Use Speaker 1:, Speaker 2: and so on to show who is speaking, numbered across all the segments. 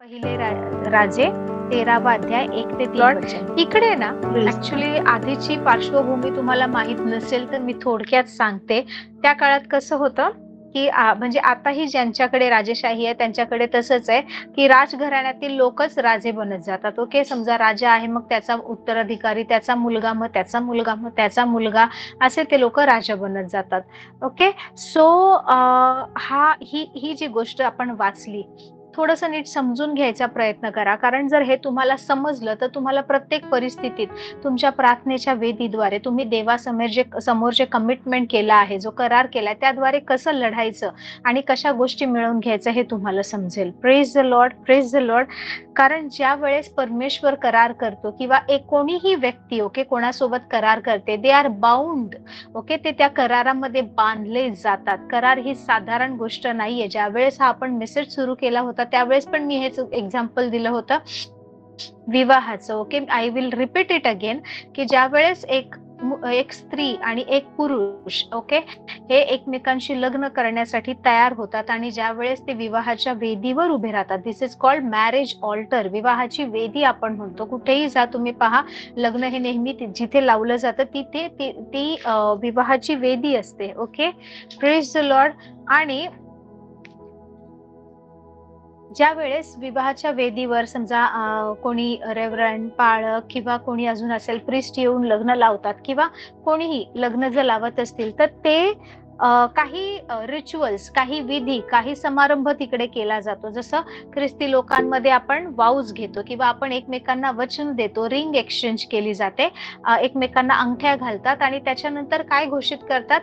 Speaker 1: पहिले राजे 13वा अध्याय 1 ते 3 वचन. इकडे ना ऍक्च्युली आधीची पार्श्वभूमी तुम्हाला माहित नसेल तर मी थोडक्यात सांगते. त्या काळात कसं होतं की म्हणजे आताही ज्यांच्याकडे राजेशाही आहे त्यांच्याकडे तसंच आहे की राजघराण्यातील लोकच राजे बनत जातात. ओके, समजा राजा आहे मग त्याचा उत्तराधिकारी, त्याचा मुलगा, मग त्याचा मुलगा, मग त्याचा मुलगा, असे ते लोक राजा बनत जातात. ओके, सो ही जी गोष्ट आपण वाचली थोडंसं नीट समजून घ्यायचा प्रयत्न करा, कारण जर हे तुम्हाला समजलं तर तुम्हाला प्रत्येक परिस्थितीत तुमच्या प्रार्थनेच्या वेदीद्वारे तुम्ही समोर जे कमिटमेंट केलं आहे, जो करार केलाय, त्याद्वारे कसं लढायचं आणि कशा गोष्टी मिळवून घ्यायचं हे तुम्हाला समजेल. Praise the Lord, praise the Lord. कारण ज्या वेळेस परमेश्वर करार करतो किंवा कोणीही व्यक्ती ओके कोणासोबत करार करते, दे आर बाउंड. ओके, ते त्या करारामध्ये बांधले जातात. करार ही साधारण गोष्ट नाहीये. ज्या वेळेस हा आपण मेसेज सुरू केला होता त्यावेळेस पण मी हेच एक्झाम्पल दिलं होतं विवाहाचं. Okay, I will repeat it again की ज्या वेळेस एक स्त्री आणि एक पुरुष ओके हे एकमेकांशी लग्न करण्यासाठी तयार होतात आणि ज्या वेळेस ते विवाहाच्या वेदीवर उभे राहतात, दिस इज कॉल्ड मॅरेज ऑल्टर. विवाहाची वेदी आपण म्हणतो. कुठेही जा तुम्ही पहा, लग्न हे नेहमी जिथे लावलं जातं तिथे ती विवाहाची वेदी असते. Okay, praise the Lord. आणि ज्या वेळेस विवाहाच्या वेदीवर समजा कोणी रेव्हरंड, पाळक किंवा कोणी अजून असेल प्रिस्ट येऊन लग्न लावतात किंवा कोणीही लग्न जर लावत असतील तर ते काही रिच्युअल्स, काही विधी, काही समारंभ तिकडे केला जातो. जसं ख्रिस्ती लोकांमध्ये आपण वाऊज घेतो किंवा आपण एकमेकांना वचन देतो, रिंग एक्सचेंज केली जाते, एकमेकांना अंगठ्या घालतात आणि त्याच्यानंतर काय घोषित करतात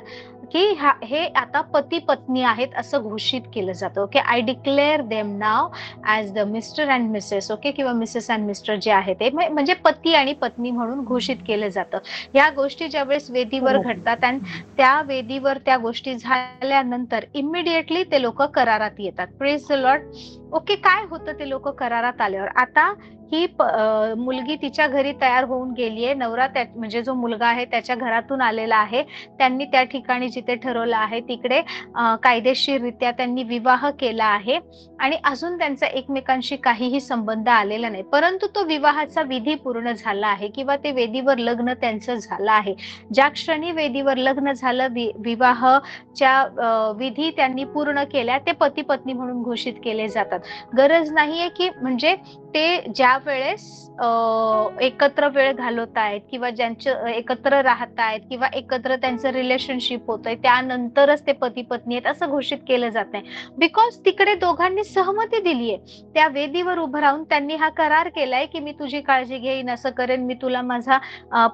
Speaker 1: की हे आता पती पत्नी आहेत असं घोषित केलं जातं. Okay, I declare them now as the mister and Mrs. Okay, किंवा मिसेस अँड मिस्टर जे आहे ते म्हणजे पती आणि पत्नी म्हणून घोषित केलं जातं. या गोष्टी ज्यावेळेस वेदीवर घडतात आणि त्या वेदीवर त्या गोष्टी झाल्यानंतर इमिडिएटली ते लोक करारात येतात. Praise the Lord. ओके, काय होतं ते लोक करारात आल्यावर? आता ही मुलगी तिच्या घरी तयार होऊन गेलीये, नवरा म्हणजे जो मुलगा आहे त्याच्या घरातून आलेला आहे, त्यांनी त्या ठिकाणी जिथे ठरवलं आहे तिकडे कायदेशीररित्या त्यांनी विवाह केला आहे आणि अजून त्यांचा एकमेकांशी काहीही संबंध आलेला नाही, परंतु तो विवाहाचा विधी पूर्ण झाला आहे किंवा ते वेदीवर लग्न त्यांचं झालं आहे. ज्या क्षणी वेदीवर लग्न झालं, विवाहाच्या विधी त्यांनी पूर्ण केल्या, ते पती पत्नी म्हणून घोषित केले जातात. गरज नाहीये की म्हणजे ते ज्या वेळेस एकत्र वेळ घालवतायत किंवा ज्यांचं एकत्र राहतायत किंवा एकत्र त्यांचं रिलेशनशिप होतंय त्यानंतरच ते पती पत्नी आहेत असं घोषित केलं जात नाही. बिकॉज तिकडे दोघांनी सहमती दिलीये. त्या वेदीवर उभं राहून त्यांनी हा करार केलाय की मी तुझी काळजी घेईन, असं करेन, मी तुला माझा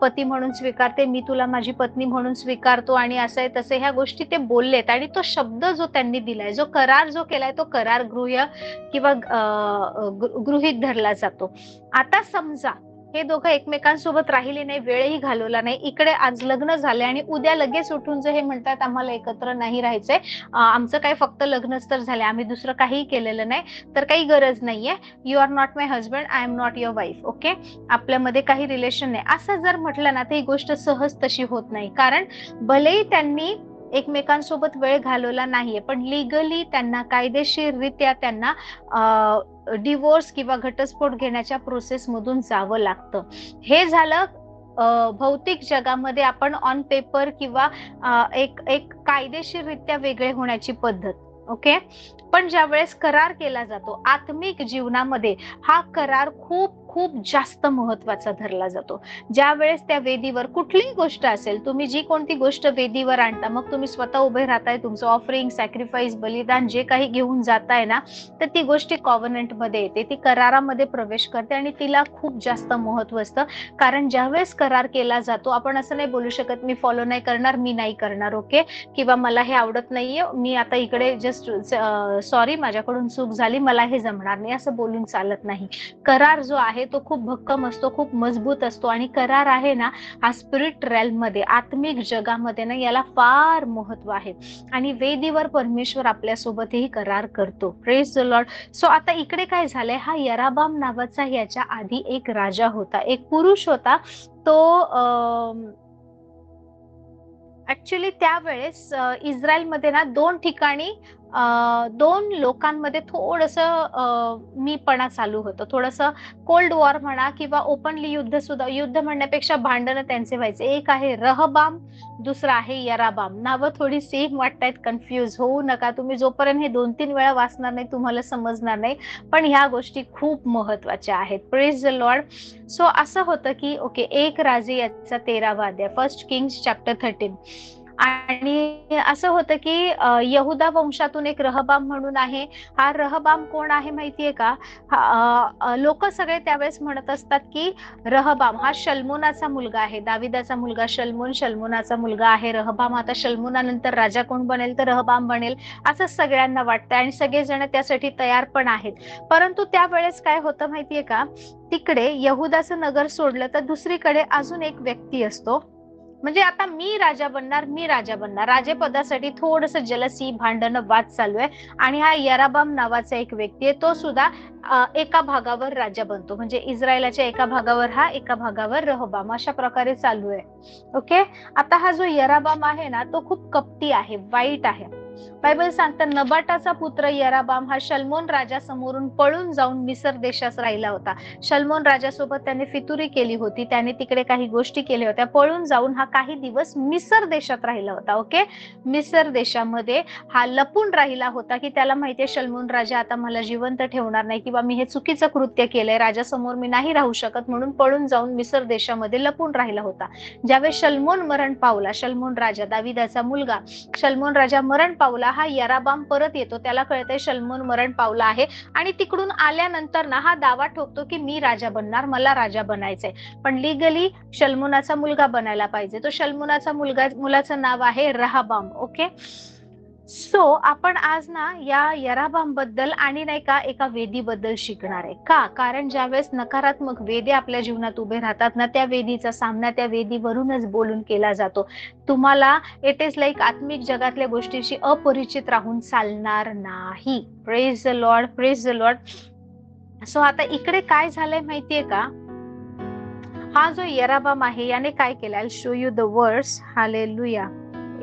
Speaker 1: पती म्हणून स्वीकारते, मी तुला माझी पत्नी म्हणून स्वीकारतो आणि असं आहे तसं ह्या गोष्टी ते बोललेत. आणि तो शब्द जो त्यांनी दिलाय, जो करार जो केलाय, तो करार गृह्य किंवा गृहीत धरला जातो. आता समजा हे दोघं एकमेकांसोबत राहिले नाही, वेळही घालवला नाही, इकडे आज लग्न झाले आणि उद्या लगेच उठून जे हे म्हणतात आम्हाला एकत्र नाही राहायचंय, आमचं काय फक्त लग्नच तर झालंय, आम्ही दुसरं काहीही केलेलं नाही, तर काही गरज नाहीये, you are not my husband, I am not your wife. Okay, आपल्यामध्ये काही रिलेशन नाही, असं जर म्हटलं ना तर ही गोष्ट सहज तशी होत नाही. कारण भलेही त्यांनी एकमेकांसोबत वेळ घालवला नाहीये पण लिगली त्यांना कायदेशीररित्या त्यांना डिवोर्स किंवा घटस्फोट घेण्याच्या प्रोसेस मधून जावं लागतं. हे झालं भौतिक जगामध्ये आपण ऑन पेपर किंवा एक कायदेशीररित्या वेगळे होण्याची पद्धत. ओके, पण ज्या वेळेस करार केला जातो आत्मिक जीवनामध्ये हा करार खूप खूप जास्त महत्वाचा धरला जातो. ज्या वेळेस त्या वेदीवर कुठलीही गोष्ट असेल, तुम्ही जी कोणती गोष्ट वेदीवर आणता, मग तुम्ही स्वतः उभे राहताय, तुमचं ऑफरिंग, सॅक्रिफाईस, बलिदान जे काही घेऊन जाताय ना, तर ती गोष्ट कॉव्हनंट मध्ये येते, ती करारामध्ये प्रवेश करते आणि तिला खूप जास्त महत्व असतं. कारण ज्यावेळेस करार केला जातो आपण असं नाही बोलू शकत मी फॉलो नाही करणार, मी नाही करणार. ओके, किंवा मला हे आवडत नाहीये, मी आता इकडे जस्ट सॉरी माझ्याकडून चूक झाली, मला हे जमणार नाही, असं बोलून चालत नाही. करार जो आहे तो खूप भक्कम असतो, खूप मजबूत असतो आणि करार आहे ना हा स्पिरिट रेल्म मध्ये, आत्मिक जगामध्ये ना याला फार महत्व आहे आणि वेदीवर परमेश्वर आपल्यासोबतही करार करतो. Praise the Lord. सो आता इकडे काय झालंय, हा यराबाम नावाचा याच्या आधी एक राजा होता, एक पुरुष होता. तो ऍक्च्युली त्यावेळेस इस्रायलमध्ये ना 2 ठिकाणी दोन लोकांमध्ये थोडंसं मीपणा चालू होतं. थोडंसं कोल्ड वॉर म्हणा किंवा ओपनली युद्ध सुद्धा, युद्ध म्हणण्यापेक्षा भांडणं त्यांचे व्हायचे. एक आहे रहबाम, दुसरा आहे यराबाम. नावं थोडी सेम वाटतायत, कन्फ्यूज होऊ नका. तुम्ही जोपर्यंत हे 2-3 वेळा वाचणार नाही तुम्हाला समजणार नाही. पण ह्या गोष्टी खूप महत्त्वाच्या आहेत. Praise the Lord. सो असं होतं की ओके, एक राजे याचा 13वा अध्याय, फर्स्ट किंग्स चॅप्टर 13. आणि असं होतं की यहुदा वंशातून एक रहबाम म्हणून आहे. हा रहबाम कोण आहे माहितीये का? लोक सगळे त्यावेळेस म्हणत असतात की रहबाम हा शल्मोनाचा मुलगा आहे, दाविदाचा मुलगा शल्मोन, शल्मोनाचा मुलगा आहे रहबाम. आता शल्मोनानंतर राजा कोण बनेल? तर रहबाम बनेल असं सगळ्यांना वाटतं आणि सगळेजण त्यासाठी तयार पण आहेत. परंतु त्यावेळेस काय होतं माहितीये का? तिकडे यहुदाचं नगर सोडलं तर दुसरीकडे अजून एक व्यक्ती असतो. म्हणजे आता मी राजा बनणार, मी राजा बनणार. राजेपदासाठी थोडंसं जलसी, भांडणं, वाद चालू आहे. आणि हा यराबाम नावाचा एक व्यक्ती आहे, तो सुद्धा एका भागावर राजा बनतो. म्हणजे इस्रायलाच्या एका भागावर हा, एका भागावर रहबाम, अशा प्रकारे चालू आहे. ओके. आता हा जो यराबाम आहे ना, तो खूप कपटी आहे, वाईट आहे. बायबल सांगतं नबाटाचा पुत्र यराबाम हा शल्मोन राजा समोरून पळून जाऊन मिसर देशात राहिला होता. शल्मोन राजासोबत त्याने फितुरी केली होती, त्याने तिकडे काही गोष्टी केल्या होत्या. पळून जाऊन हा काही दिवस मिसर देशात राहिला होता. ओके. मिसर देशामध्ये हा लपून राहिला होता की त्याला माहितीये शल्मोन राजा आता मला जिवंत ठेवणार नाही किंवा मी हे चुकीचं कृत्य केलंय, राजासमोर मी नाही राहू शकत, म्हणून पळून जाऊन मिसर देशामध्ये लपून राहिला होता. ज्यावेळेस शल्मोन मरण पावला, शल्मोन राजा दाविदाचा मुलगा शल्मोन राजा मरण पावला, हा यराबाम परत येतो. त्याला कळतंय शल्मोन मरण पावला आहे आणि तिकडून आल्यानंतर ना हा दावा ठोकतो की मी राजा बनणार, मला राजा बनायचंय. पण लिगली शल्मोनाचा मुलगा बनायला पाहिजे. तो शल्मोनाचा मुलाचं नाव आहे रहबाम. ओके. सो आपण आज ना या यराबाम बद्दल आणि नाही का एका वेदीबद्दल शिकणार आहे. का? कारण ज्यावेळेस नकारात्मक वेदी आपल्या जीवनात उभे राहतात ना, त्या वेदीचा सामना त्या वेदीवरूनच बोलून केला जातो. तुम्हाला इट इज लाईक आत्मिक जगातल्या गोष्टीशी अपरिचित राहून चालणार नाही. Praise the Lord, praise the Lord. So आता इकडे काय झालंय माहितीये का? हा जो यराबाम आहे याने काय केलं? I show you the words. Hallelujah.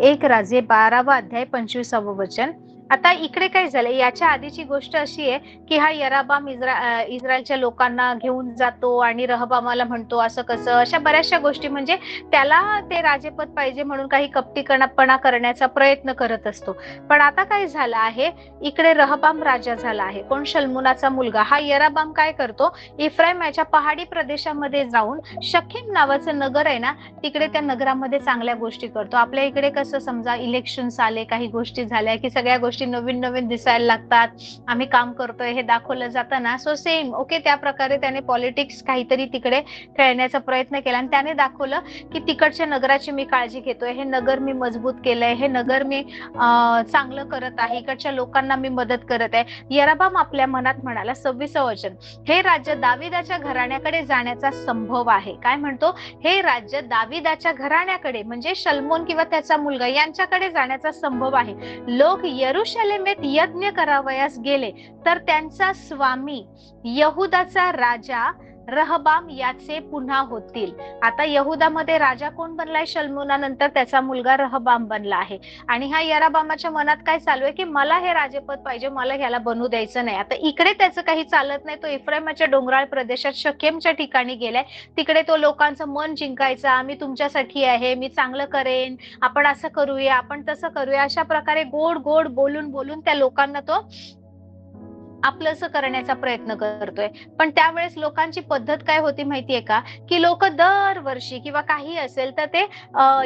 Speaker 1: एक राजे 12वा अध्याय 25वे वचन. आता इकडे काय झालं? याच्या आधीची गोष्ट अशी आहे की हा यराबाम इस्रायलच्या लोकांना घेऊन जातो आणि रहबामाला म्हणतो असं कसं, अशा बऱ्याचशा गोष्टी. म्हणजे त्याला ते राजेपद पाहिजे म्हणून काही कपटीपणा करण्याचा प्रयत्न करत असतो. पण आता काय झालं आहे? इकडे रहबाम राजा झाला आहे. कोण? शल्मोनाचा मुलगा. हा यराबाम काय करतो? इफ्राईमच्या पहाडी प्रदेशामध्ये जाऊन शखेम नावाचं नगर आहे ना, तिकडे त्या नगरामध्ये चांगल्या गोष्टी करतो. आपल्या इकडे कसं समजा इलेक्शन्स आले, काही गोष्टी झाल्या की सगळ्या गोष्टी नवीन नवीन दिसायला लागतात, आम्ही काम करतोय हे दाखवलं जातं ना. सो सेम ओके, त्या प्रकारे त्याने पॉलिटिक्स काहीतरी तिकडे खेळण्याचा प्रयत्न केला आणि त्याने दाखवलं की तिकडच्या नगराची मी काळजी घेतोय, हे नगर मी मजबूत केलंय, हे नगर मी चांगलं करत आहे, इकडच्या लोकांना मी मदत करत आहे. यराबाम आपल्या मनात म्हणाला, 26वे वचन, हे राज्य दाविदाच्या घराण्याकडे जाण्याचा संभव आहे. काय म्हणतो? हे राज्य दाविदाच्या घराण्याकडे म्हणजे शल्मोन किंवा त्याचा मुलगा यांच्याकडे जाण्याचा संभव आहे. लोक यरूशलेमेत यज्ञ करावयास गेले तर त्यांचा स्वामी यहुदाचा राजा रहबाम याचे पुन्हा होतील. आता यहुदामध्ये राजा कोण बनलाय? शल्मोनानंतर त्याचा मुलगा रहबाम बनला आहे. आणि ह्या यराबामाच्या मनात काय चालू आहे की मला हे राजेपद पाहिजे, मला ह्याला बनू द्यायचं नाही. आता इकडे त्याचं काही चालत नाही. तो इफ्राईमच्या डोंगराळ प्रदेशात शखेमच्या ठिकाणी गेलाय. तिकडे तो लोकांचं मन जिंकायचा, आम्ही तुमच्यासाठी आहे, मी चांगलं करेन, आपण असं करूया, आपण तसं करूया, अशा प्रकारे गोड गोड बोलून बोलून त्या लोकांना तो आपलंसं करण्याचा प्रयत्न करतोय. पण त्यावेळेस लोकांची पद्धत काय होती माहितीये का? की लोक दरवर्षी किंवा काही असेल तर ते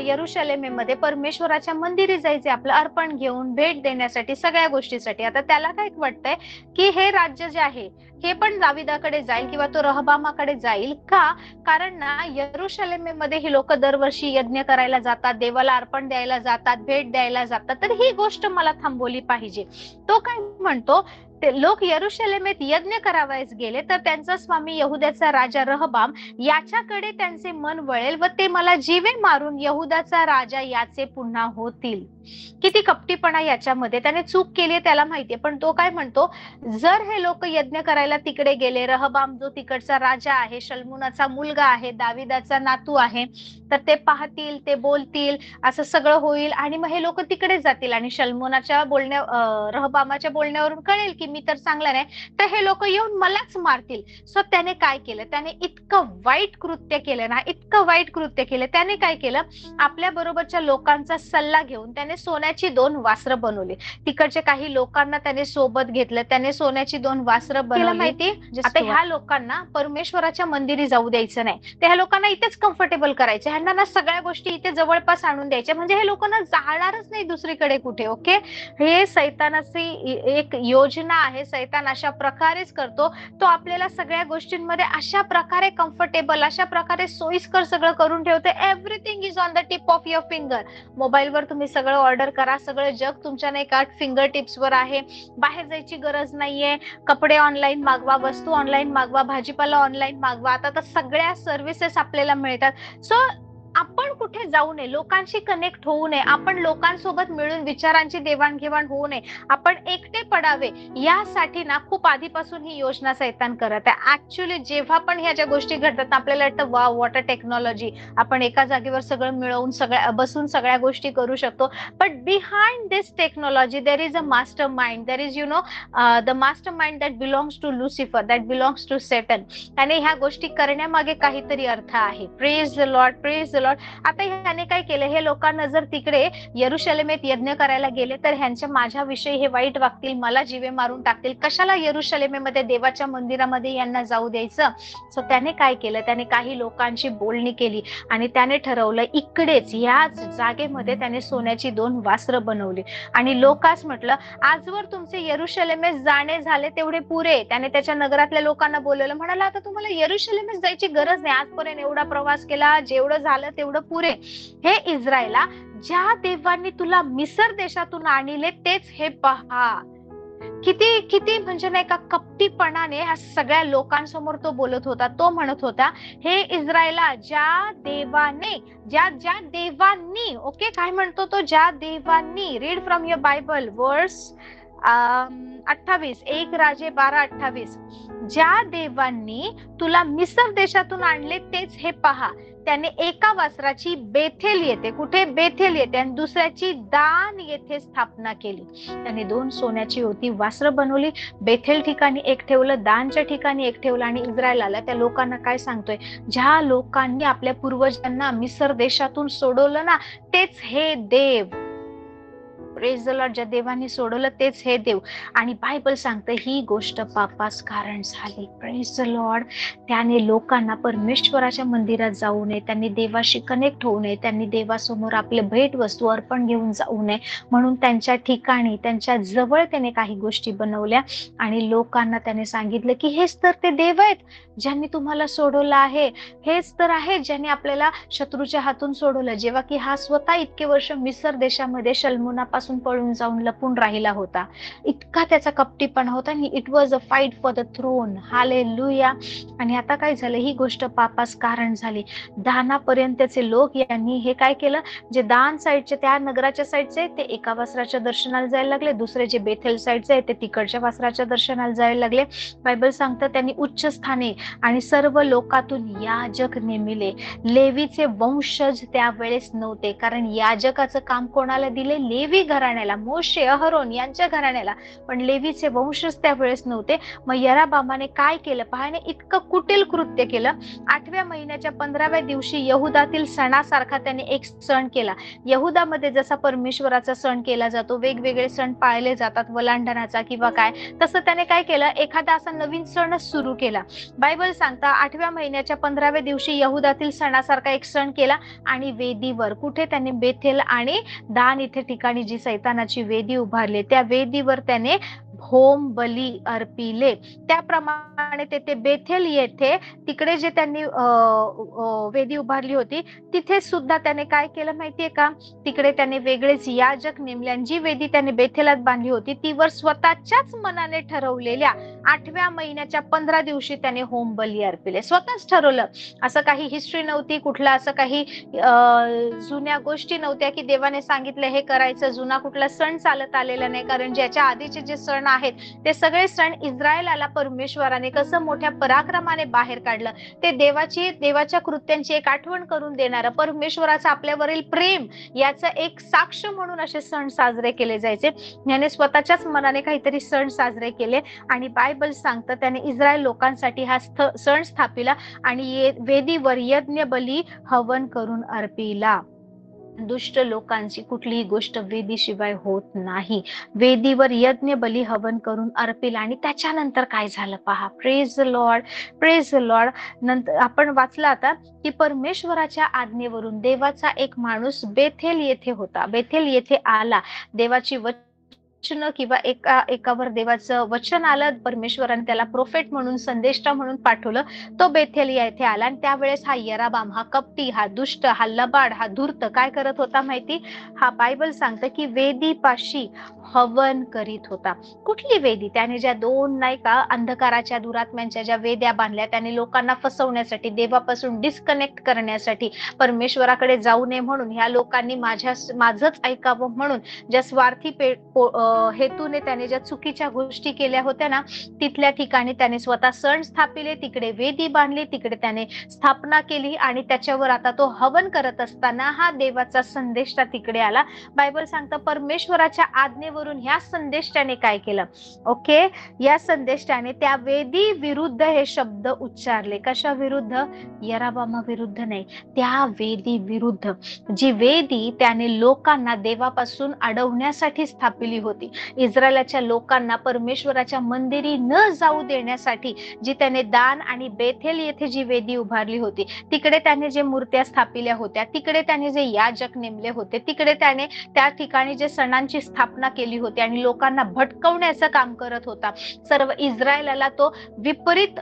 Speaker 1: यरूशलेमेमध्ये परमेश्वराच्या मंदिरी जायचे, आपलं अर्पण घेऊन, भेट देण्यासाठी, सगळ्या गोष्टीसाठी. आता त्याला काय वाटतंय की हे राज्य जे आहे हे पण दाविदाकडे जाईल किंवा तो रहबामाकडे जाईल. का? कारण ना यरूशलेमेमध्ये ही लोक दरवर्षी यज्ञ करायला जातात, देवाला अर्पण द्यायला जातात, भेट द्यायला जातात, तर ही गोष्ट मला थांबवली पाहिजे. तो काय म्हणतो? ते लोक यरुशलेमेत यज्ञ करावयास गेले तर त्यांचा स्वामी यहुद्याचा राजा रहबाम याच्याकडे त्यांचे मन वळेल व ते मला जीवे मारून यहुदाचा राजा याचे पुन्हा होतील. किती कपटीपणा याच्यामध्ये. त्याने चूक केली त्याला माहितीये, पण तो काय म्हणतो, जर हे लोक यज्ञ करायला तिकडे गेले, रहबाम जो तिकडचा राजा आहे, शल्मुनाचा मुलगा आहे, दाविदाचा नातू आहे, तर ते पाहतील, ते बोलतील, असं सगळं होईल आणि मग हे लोक तिकडे जातील आणि शल्मुनाच्या रहबामाच्या बोलण्यावरून कळेल की मी तर चांगला नाही, तर हे लोक येऊन मलाच मारतील. सो त्याने काय केलं, त्याने इतकं वाईट कृत्य केलं ना, इतकं वाईट कृत्य केलं. त्याने काय केलं, आपल्या बरोबरच्या लोकांचा सल्ला घेऊन त्याने सोन्याची 2 वासरं बनवली. तिकडच्या काही लोकांना त्याने सोबत घेतलं, त्याने सोन्याची 2 वासरं बनवली. माहिती, आता ह्या लोकांना परमेश्वराच्या मंदिरी जाऊ द्यायचं नाही, त्या लोकांना इथेच कम्फर्टेबल करायचे, ह्यांना ना सगळ्या गोष्टी इथे जवळपास आणून द्यायच्या, म्हणजे हे लोकांना जाणारच नाही दुसरीकडे कुठे. ओके, हे सैतानाची एक योजना आहे. सैतान अशा प्रकारेच करतो, तो आपल्याला सगळ्या गोष्टींमध्ये अशा प्रकारे कम्फर्टेबल, अशा प्रकारे सोयीस्कर सगळं करून ठेवते. Everything is on the tip of your finger. मोबाईलवर तुम्ही सगळं ऑर्डर करा, सगळं जग तुमच्या नाही का फिंगर टिप्स वर आहे. बाहेर जायची गरज नाहीये. कपडे ऑनलाईन मागवा, वस्तू ऑनलाईन मागवा, भाजीपाला ऑनलाईन मागवा, आता तर सगळ्या सर्व्हिसेस आपल्याला मिळतात. सो आपण कुठे जाऊ नये, लोकांशी कनेक्ट होऊ नये, आपण लोकांसोबत मिळून विचारांची देवाणघेवाण होऊ नये, आपण एकटे पडावे, यासाठी ना खूप आधीपासून ही योजना सैतान करत आहे. ऍक्च्युली जेव्हा पण ह्या ज्या गोष्टी घडतात आपल्याला वाटतं वा व्हॉट अ टेक्नॉलॉजी, आपण एका जागेवर सगळं मिळवून बसून सगळ्या गोष्टी करू शकतो. But behind this technology there is a master mind, there is the master mind that belongs to Lucifer, that belongs to Satan. आणि ह्या गोष्टी करण्यामागे काहीतरी अर्थ आहे. Praise the Lord, praise the Lord. आता ह्याने काय केलं, हे लोकांना जर तिकडे यरुशलेमेत यज्ञ करायला गेले तर ह्यांच्या माझ्याविषयी हे वाईट वागतील, मला जीवे मारून टाकतील, कशाला यरुशलेमेमध्ये देवाच्या मंदिरामध्ये यांना जाऊ द्यायचं. सो त्याने काय केलं, त्याने काही लोकांची बोलणी केली आणि त्याने ठरवलं इकडेच याच जागेमध्ये त्याने सोन्याची 2 वासरं बनवली आणि लोकांस म्हटलं आजवर तुमचे यरुशलेमेत जाणे झाले तेवढे पुरे. त्याने त्याच्या नगरातल्या लोकांना बोलवलं, म्हणाला आता तुम्हाला यरुशलेमेत जायची गरज नाही, आजपर्यंत एवढा प्रवास केला, जेवढं झालं तेवढं पुरे. हे इस्रायला, ज्या देवांनी तुला मिसर देशातून आणले तेच हे पहा. किती किती म्हणजे नाही का कपटीपणाने ह्या सगळ्या लोकांसमोर तो बोलत होता. तो म्हणत होता, हे इस्रायला, ज्या देवांनी, ओके, काय म्हणतो तो, ज्या देवांनी, रीड फ्रॉम युअर बायबल वर्स 28, 1 राजे 12:28, ज्या देवांनी तुला मिसर देशातून आणले तेच हे पहा. त्याने एका वासराची बेथेल येते, कुठे, बेथेल येते, आणि दुसऱ्याची दान येथे स्थापना केली. त्याने 2 सोन्याची होती वासरं बनवली, बेथेल ठिकाणी एक ठेवलं, दानच्या ठिकाणी एक ठेवलं. आणि इस्रायलाला, त्या लोकांना काय सांगतोय, ज्या लोकांनी आपल्या पूर्वजांना मिसर देशातून सोडवलं ना तेच हे देव. Praise the Lord. ज्या देवाने सोडवलं तेच हे देव. आणि बायबल सांगतं ही गोष्ट पापास कारण झाली. Praise the Lord. त्याने लोकांना परमेश्वराच्या मंदिरात जाऊ नये, त्यांनी देवाशी कनेक्ट होऊ नये, त्यांनी देवासमोर आपले भेट वस्तू अर्पण घेऊन जाऊ नये, म्हणून त्यांच्या ठिकाणी, त्यांच्या जवळ त्याने काही गोष्टी बनवल्या आणि लोकांना त्याने सांगितलं की हेच तर ते देव आहेत ज्यांनी तुम्हाला सोडवलं आहे, हेच तर आहे ज्यांनी आपल्याला शत्रूच्या हातून सोडवलं. जेव्हा की हा स्वतः इतके वर्ष मिसर देशामध्ये शल्मुनापासून पळून जाऊन लपून राहिला होता. इतका त्याचा कपटीपणा होता. आणि it was a fight for the throne. Hallelujah. आणि आता काय झालं, ही गोष्ट पापास कारण झाली. दानापर्यंतचे लोक यांनी हे काय केलं, जे दान साईडचे, त्या नगराच्या साईडचे, ते एका वासराच्या दर्शनाला जायला लागले, दुसरे जे बेथेल साईडचे आहे ते तिकडच्या वासराच्या दर्शनाला जायला लागले. बायबल सांगतं त्यांनी उच्च स्थाने आणि सर्व लोकातून याजक नेमिले. लेवीचे वंशज त्यावेळेस नव्हते, कारण याजकाचं काम कोणाला दिले, लेवी घराण्याला, मोशे, अहरोन यांच्या घराण्याला, पण लेवीचे वंशज त्यावेळेस नव्हते. मग यराबामाने काय केलं, पाहाने इतकं कुटील कृत्य केलं. 8व्या महिन्याच्या 15व्या दिवशी यहुदातील सणासारखा त्याने एक सण केला. यहुदामध्ये जसा परमेश्वराचा सण केला जातो, वेगवेगळे सण पाळले जातात, वलांडणाचा किंवा काय, तसं त्याने काय केलं, एखादा असा नवीन सणच सुरू केला. बायबल सांगता 8व्या महिन्याच्या 15व्या दिवशी यहुदातील सणासारखा एक सण केला आणि वेदीवर, कुठे, त्याने बेथेल आणि दान इथे ठिकाणी जी सैतानाची वेदी उभारली, त्या वेदीवर त्याने होम बली अर्पिले. त्याप्रमाणे तेथे बेथेल येथे तिकडे जे त्यांनी वेदी उभारली होती, तिथे सुद्धा त्याने काय केलं माहितीये का? तिकडे त्याने वेगळेच याजक नेमले आणि जी वेदी त्याने बेथेलात बांधली होती, ती वर स्वतःच्याच मनाने ठरवलेल्या 8व्या महिन्याच्या 15 दिवशी त्याने होम बली अर्पिले. स्वतःच ठरवलं. असं काही हिस्ट्री नव्हती, कुठला असं काही जुन्या गोष्टी नव्हत्या की देवाने सांगितलं हे करायचं. जुना कुठला सण चालत आलेला नाही, कारण ज्याच्या आधीचे जे सण आहेत ते सगळे सण इस्रायलाला परमेश्वराने कसं मोठ्या पराक्रमाने बाहेर काढलं, ते देवाच्या कृत्यांची एक आठवण करून देणारं, परमेश्वराचं आपल्यावरील प्रेम याचं एक साक्ष म्हणून असे सण साजरे केले जायचे. याने स्वतःच्याच मनाने काहीतरी सण साजरे केले आणि बायबल सांगतं त्याने इस्रायल लोकांसाठी हा सण स्थापिला आणि वेदीवर यज्ञ बली हवन करून अर्पिला. दुष्ट लोकांची कुठलीही गोष्ट वेदीशिवाय होत नाही. वेदीवर यज्ञ बली हवन करून अर्पिल आणि त्याच्यानंतर काय झालं पहा. Praise the Lord, praise the Lord. नंतर आपण वाचलं आता की परमेश्वराच्या आज्ञेवरून देवाचा एक माणूस बेथेल येथे होता. बेथेल येथे आला. देवाची वचन किंवा एकावर देवाचं वचन आलं, परमेश्वराने त्याला प्रोफेट म्हणून, संदेष्टा म्हणून पाठवलं. तो बेथेल येथे आला आणि त्यावेळेस हा यराबाम, हा कपटी, हा दुष्ट, हा लबाड, हा धूर्त काय करत होता माहिती? हा बायबल सांगतं की वेदीपाशी हवन करीत होता. कुठली वेदी? त्याने ज्या 2 नाही का अंधकाराच्या दुरात्म्यांच्या ज्या वेद्या बांधल्या, त्याने लोकांना फसवण्यासाठी, देवापासून डिस्कनेक्ट करण्यासाठी, परमेश्वराकडे जाऊ नये म्हणून, ह्या लोकांनी माझंच ऐकावं म्हणून ज्या स्वार्थी हेतूने त्याने ज्या चुकीच्या गोष्टी केल्या होत्या ना, तिथल्या ठिकाणी त्याने स्वतः सण स्थापिले, तिकडे वेदी बांधली, तिकडे त्याने स्थापना केली आणि त्याच्यावर आता तो हवन करत असताना हा देवाचा संदेष्टा तिकडे आला. बायबल सांगतं परमेश्वराच्या आज्ञेवरून ह्या संदेष्टाने काय केलं? ओके, या संदेष्टाने त्या वेदी विरुद्ध हे शब्द उच्चारले. कशा विरुद्ध? यराबामा विरुद्ध नाही, त्या वेदी विरुद्ध. जी वेदी त्याने लोकांना देवापासून अडवण्यासाठी स्थापिली होती, इस्रायलाच्या लोकांना परमेश्वराच्या मंदिरी न जाऊ देण्यासाठी जी त्याने दान आणि बेथेल येथे जी वेदी उभारली होती, तिकडे त्याने जे मूर्त्या स्थापिल्या होत्या, तिकडे त्याने जे याजक नेमले होते, तिकडे त्याने त्या ठिकाणी जे सणांची स्थापना केली होती आणि लोकांना भटकवण्याचं काम करत होता. सर्व इस्रायलाला तो विपरीत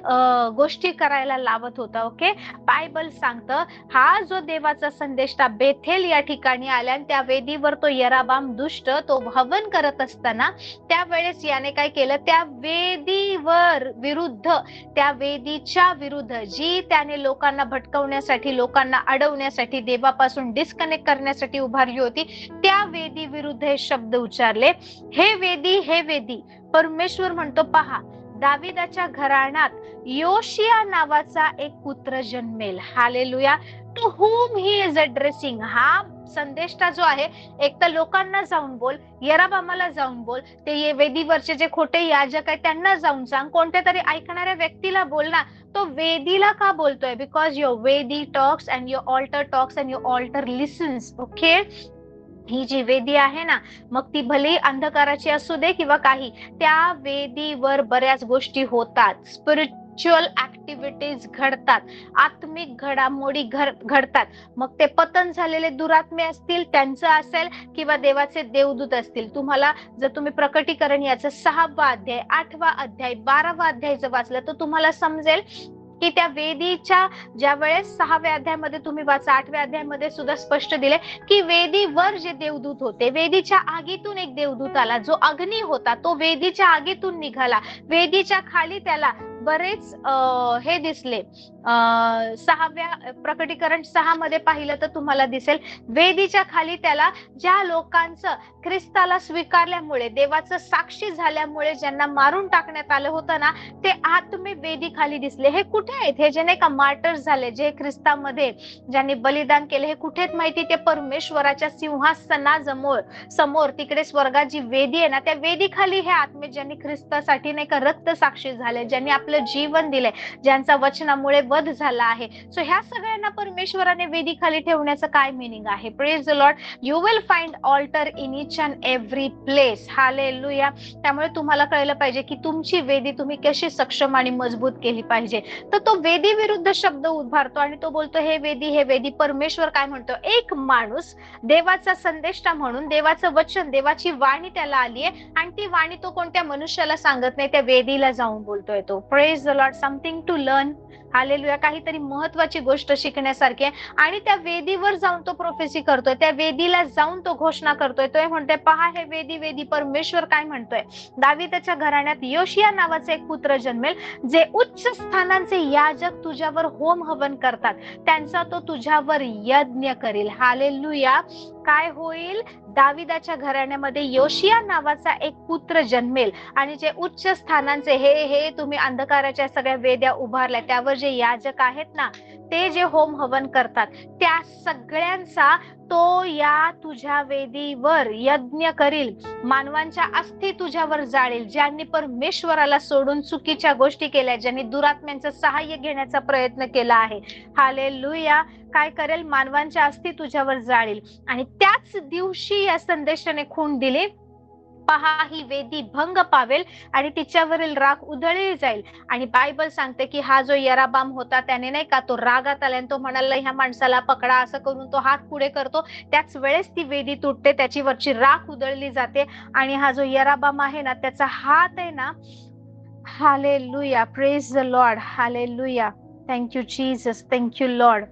Speaker 1: गोष्टी करायला लावत होता. ओके, बायबल सांगतं हा जो देवाचा संदेष्टा बेथेल या ठिकाणी आला आणि त्या वेदीवर तो यराबाम दुष्ट तो हवन करत असताना त्यावेळेस याने काय केलं? त्या वेदीवर विरुद्ध, त्या वेदीच्या विरुद्ध जी त्याने लोकांना भटकवण्यासाठी, लोकांना अडवण्यासाठी, देवापासून डिस्कनेक्ट करण्यासाठी उभारली होती, त्या वेदी विरुद्ध हे शब्द उच्चारले. हे वेदी परमेश्वर म्हणतो पहा, दाविदाच्या घराण्यात योशिया नावाचा एक पुत्र जन्मेल. Hallelujah. To whom he is addressing. हा संदेष्टा जो आहे, एक तर लोकांना जाऊन बोल, यराबामाला जाऊन बोल, ते वेदीवरचे जे खोटे याजक आहेत त्यांना जाऊन सांग, कोणत्या तरी ऐकणाऱ्या व्यक्तीला बोल ना. तो वेदीला का बोलतोय? बिकॉज युअर वेदी talks and your altar talks and your altar listens. Okay, ही जी वेदी आहे ना, मग ती भले अंधकाराची असू दे किंवा काही, त्या वेदीवर बऱ्याच गोष्टी होतात. स्पिरिच्युअल ऍक्टिव्हिटीज घडतात, आत्मिक घडामोडी घडतात. मग ते पतन झालेले दुरात्मे असतील त्यांचं असेल किंवा देवाचे देवदूत असतील. तुम्हाला जर तुम्ही प्रकटीकरण याचं 6वा अध्याय, 8वा अध्याय, 12वा अध्याय जर वाचलं तर तुम्हाला समजेल की त्या वेदीच्या ज्या वेळेस 6व्या अध्यायामध्ये तुम्ही वाचा, 8व्या अध्यायामध्ये सुद्धा स्पष्ट दिले की वेदीवर जे देवदूत होते, वेदीच्या आगीतून एक देवदूत आला, जो अग्नी होता तो वेदीच्या आगीतून निघाला. वेदीच्या खाली त्याला बरेच हे दिसले. 6व्या प्रकटीकरण 6 मध्ये पाहिलं तर तुम्हाला दिसेल, वेदीच्या खाली त्याला ज्या लोकांचं ख्रिस्ताला स्वीकारल्यामुळे, देवाचं साक्षी झाल्यामुळे ज्यांना मारून टाकण्यात आलं होतं ना, ते आत्मिक वेदी खाली दिसले. हे कुठे आहेत? हे जे नाही का मार्टर्स झाले, जे ख्रिस्तामध्ये ज्यांनी बलिदान केले, हे कुठे आहेत माहिती? ते परमेश्वराच्या सिंहासनासमोर तिकडे स्वर्गात जी वेदी आहे ना, त्या वेदी खाली हे आत्मे ज्यांनी ख्रिस्तासाठी नाही का रक्त साक्षी झाले, ज्यांनी आपलं आपलं जीवन दिलंय, ज्यांचा वचनामुळे वध झाला आहे. सो ह्या सगळ्यांना परमेश्वराने वेदीखाली ठेवण्याचं काय मिनिंग आहे? Praise the Lord. You will find altar in each and every place. Hallelujah. त्यामुळे तुम्हाला कळलं पाहिजे की तुमची वेदी तुम्ही कशी सक्षम आणि मजबूत केली पाहिजे. तर तो वेदी विरुद्ध शब्द उभारतो आणि तो बोलतो हे वेदी, हे वेदी. परमेश्वर काय म्हणतो? एक माणूस देवाचा संदेष्टा म्हणून, देवाचं वचन, देवाची वाणी त्याला आली आहे आणि ती वाणी तो कोणत्या मनुष्याला सांगत नाही, त्या वेदीला जाऊन बोलतोय तो. Praise the Lord. Something to learn. Hallelujah. काहीतरी महत्वाची गोष्ट शिकण्यासारखी आहे आणि त्या वेदीवर जाऊन तो प्रोफेसी करतोय, त्या वेदीला जाऊन तो घोषणा करतोय. तो म्हणतोय पहा हे वेदी, वेदी. परमेश्वर काय म्हणतोय? दाविदाच्या घराण्यात योशिया नावाचा एक पुत्र जन्मेल, जे उच्च स्थानांचे याजक तुझ्यावर होम हवन करतात, त्यांचा तो तुझ्यावर यज्ञ करील. हालेलुया. काय होईल? दाविदाच्या घराण्यामध्ये योशिया नावाचा एक पुत्र जन्मेल आणि जे उच्च स्थानांचे, हे तुम्ही अंधकाराच्या सगळ्या वेद्या उभारल्या, त्यावर जे याजक आहेत ना, ते जे होम हवन करतात, त्या सगळ्यांचा तो या तुझ्या वेदीवर यज्ञ करील. मानवांच्या अस्थी तुझ्यावर जाळेल, ज्यांनी परमेश्वराला सोडून चुकीच्या गोष्टी केल्या, ज्यांनी दुरात्म्यांचं सहाय्य घेण्याचा प्रयत्न केला आहे. हालेलुया. काय करेल? मानवांच्या अस्थी तुझ्यावर जाळेल. आणि त्याच दिवशी या संदेशाने खूण दिली, पहा ही वेदी भंग पावेल आणि तिच्यावरील राख उधळली जाईल. आणि बायबल सांगते की हा जो यराबाम होता, त्याने नाही का, तो रागात आला आणि तो म्हणाला ह्या माणसाला पकडा, असं करून तो हात पुढे करतो. त्याच वेळेस ती वेदी तुटते, त्याची वरची राख उधळली जाते आणि हा जो यराबाम आहे ना, त्याचा हात आहे ना, hallelujah. Praise the Lord. Hallelujah. Thank you Jesus. Thank you Lord.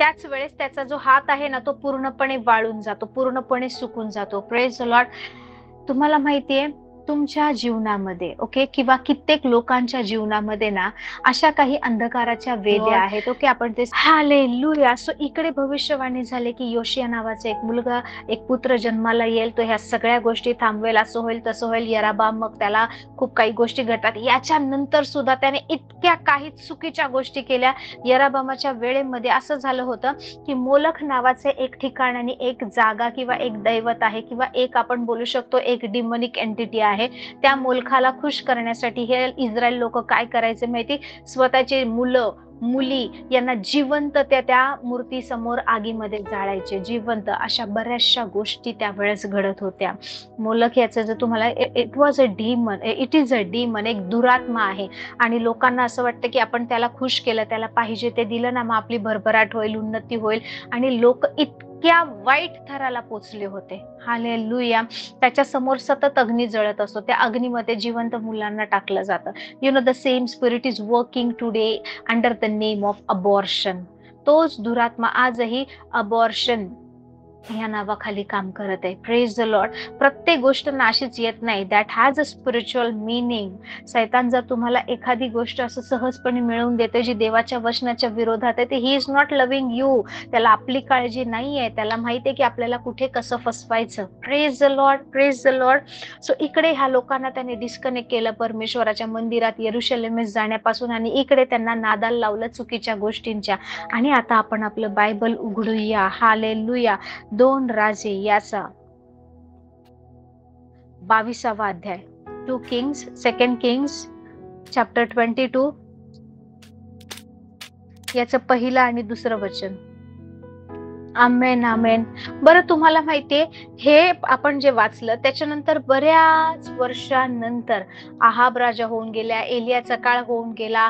Speaker 1: त्याच वेळेस त्याचा जो हात आहे ना, तो पूर्णपणे वाळून जातो, पूर्णपणे सुकून जातो. Praise the Lord. तुम्हाला माहितीये, तुमच्या जीवनामध्ये ओके, किंवा कित्येक लोकांच्या जीवनामध्ये ना अशा काही अंधकाराच्या वेद्या आहेत. ओके, आपण ते हालेलुया. सो इकडे भविष्यवाणी झाले की योशिया नावाचा एक मुलगा, एक पुत्र जन्माला येईल, तो ह्या सगळ्या गोष्टी थांबवेल, असं होईल तसं होईल. यराबाम, मग त्याला खूप काही गोष्टी घडतात. याच्यानंतर सुद्धा त्याने इतक्या काही चुकीच्या गोष्टी केल्या. यराबामाच्या वेळेमध्ये असं झालं होतं की मोलख नावाचे एक ठिकाण आणि एक जागा किंवा एक दैवत आहे, किंवा एक आपण बोलू शकतो एक डिमोनिक एंटिटी आहे. त्या मोलखाला खुश करण्यासाठी हे इस्रायल लोक काय करायचे माहिती? स्वतःचे मुलं मुली यांना जिवंत त्या मूर्ती समोर आगीमध्ये जाळायचे, जिवंत. अशा बऱ्याचशा गोष्टी त्यावेळेस घडत होत्या. मोलख याचं जर तुम्हाला, it was a demon, it is a demon, एक दुरात्मा आहे. आणि लोकांना असं वाटतं की आपण त्याला खुश केलं, त्याला पाहिजे ते दिलं ना, मग आपली भरभराट होईल, उन्नती होईल. आणि लोक इतक्या वाईट थराला पोचले होते. हालेलुया. त्याच्या समोर सतत अग्नी जळत असतो, त्या अग्नीमध्ये जिवंत मुलांना टाकलं जातं. You know, the same spirit is working today under the name of abortion. तोच दुरात्मा आजही अबॉर्शन या नावाखाली काम करत आहे. Praise the Lord. प्रत्येक गोष्ट नाशीच येत नाही. That has a spiritual meaning. सैतान जर तुम्हाला एखादी गोष्ट असं सहजपणे मिळवून देते जी देवाच्या वचनाच्या विरोधात आहे, ते he is not loving you. त्याला आपली काळजी नाहीये. त्याला माहिती आहे की आपल्याला कुठे कसं फसवायचं. Praise the Lord. Praise the Lord. So इकडे ह्या लोकांना त्याने डिस्कनेक्ट केलं परमेश्वराच्या मंदिरात यरुशलेमेस जाण्यापासून, आणि इकडे त्यांना नादाला लावलं चुकीच्या गोष्टींच्या. आणि आता आपण आपलं बायबल उघडूया. हालेलुया. 2 राजे याचा 22वा अध्याय. 2 किंग्स, 2 किंग्स चॅप्टर 22, याचं पहिलं आणि दुसरं वचन. आमेन, आमेन. बरं, तुम्हाला माहितीये, हे आपण जे वाचलं त्याच्यानंतर बऱ्याच वर्षांनंतर आहाब राजा होऊन गेला, एलियाचा काळ होऊन गेला,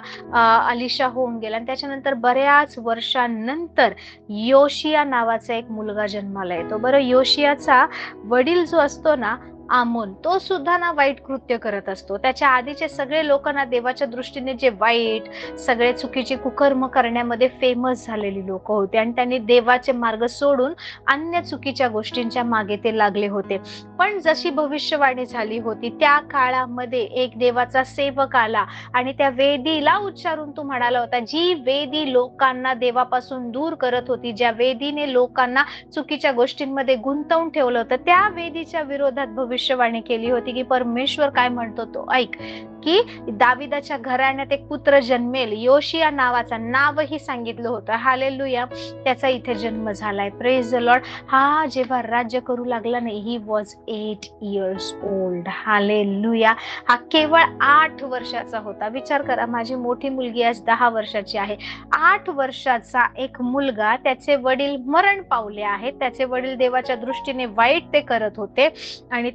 Speaker 1: अलिशा होऊन गेला, आणि त्याच्यानंतर बऱ्याच वर्षांनंतर योशिया नावाचा एक मुलगा जन्माला येतो. बरं, योशियाचा वडील जो असतो ना, आमोन, तो सुद्धा ना वाईट कृत्य करत असतो. त्याच्या आधीचे सगळे लोक ना देवाच्या दृष्टीने जे वाईट, सगळे चुकीचे कुकर्म करण्यामध्ये फेमस झालेली लोक होते, आणि त्यांनी देवाचे मार्ग सोडून अन्य चुकीच्या गोष्टींच्या मागे ते लागले होते. पण जशी भविष्यवाणी झाली होती, त्या काळामध्ये एक देवाचा सेवक आला आणि त्या वेदीला उच्चारून तो म्हणाला होता, जी वेदी लोकांना देवापासून दूर करत होती, ज्या वेदीने लोकांना चुकीच्या गोष्टींमध्ये गुंतवून ठेवलं होतं, त्या वेदीच्या विरोधात भविष्य भविष्यवाणी केली होती की परमेश्वर काय म्हणतो तो ऐक, की दाविदाच्या घराण्यात एक पुत्र जन्मेल, योशिया नावाचा, नावही सांगितलं होतं. हालेलुया. त्याचा इथे जन्म झालाय. Praise the Lord. हा जेव्हा राज्य करू लागला नाही, he was 8 years old. Hallelujah. हा केवळ 8 वर्षाचा होता. विचार करा, माझी मोठी मुलगी आज 10 वर्षाची आहे. 8 वर्षाचा एक मुलगा, त्याचे वडील मरण पावले आहेत. त्याचे वडील देवाच्या दृष्टीने वाईट ते करत होते आणि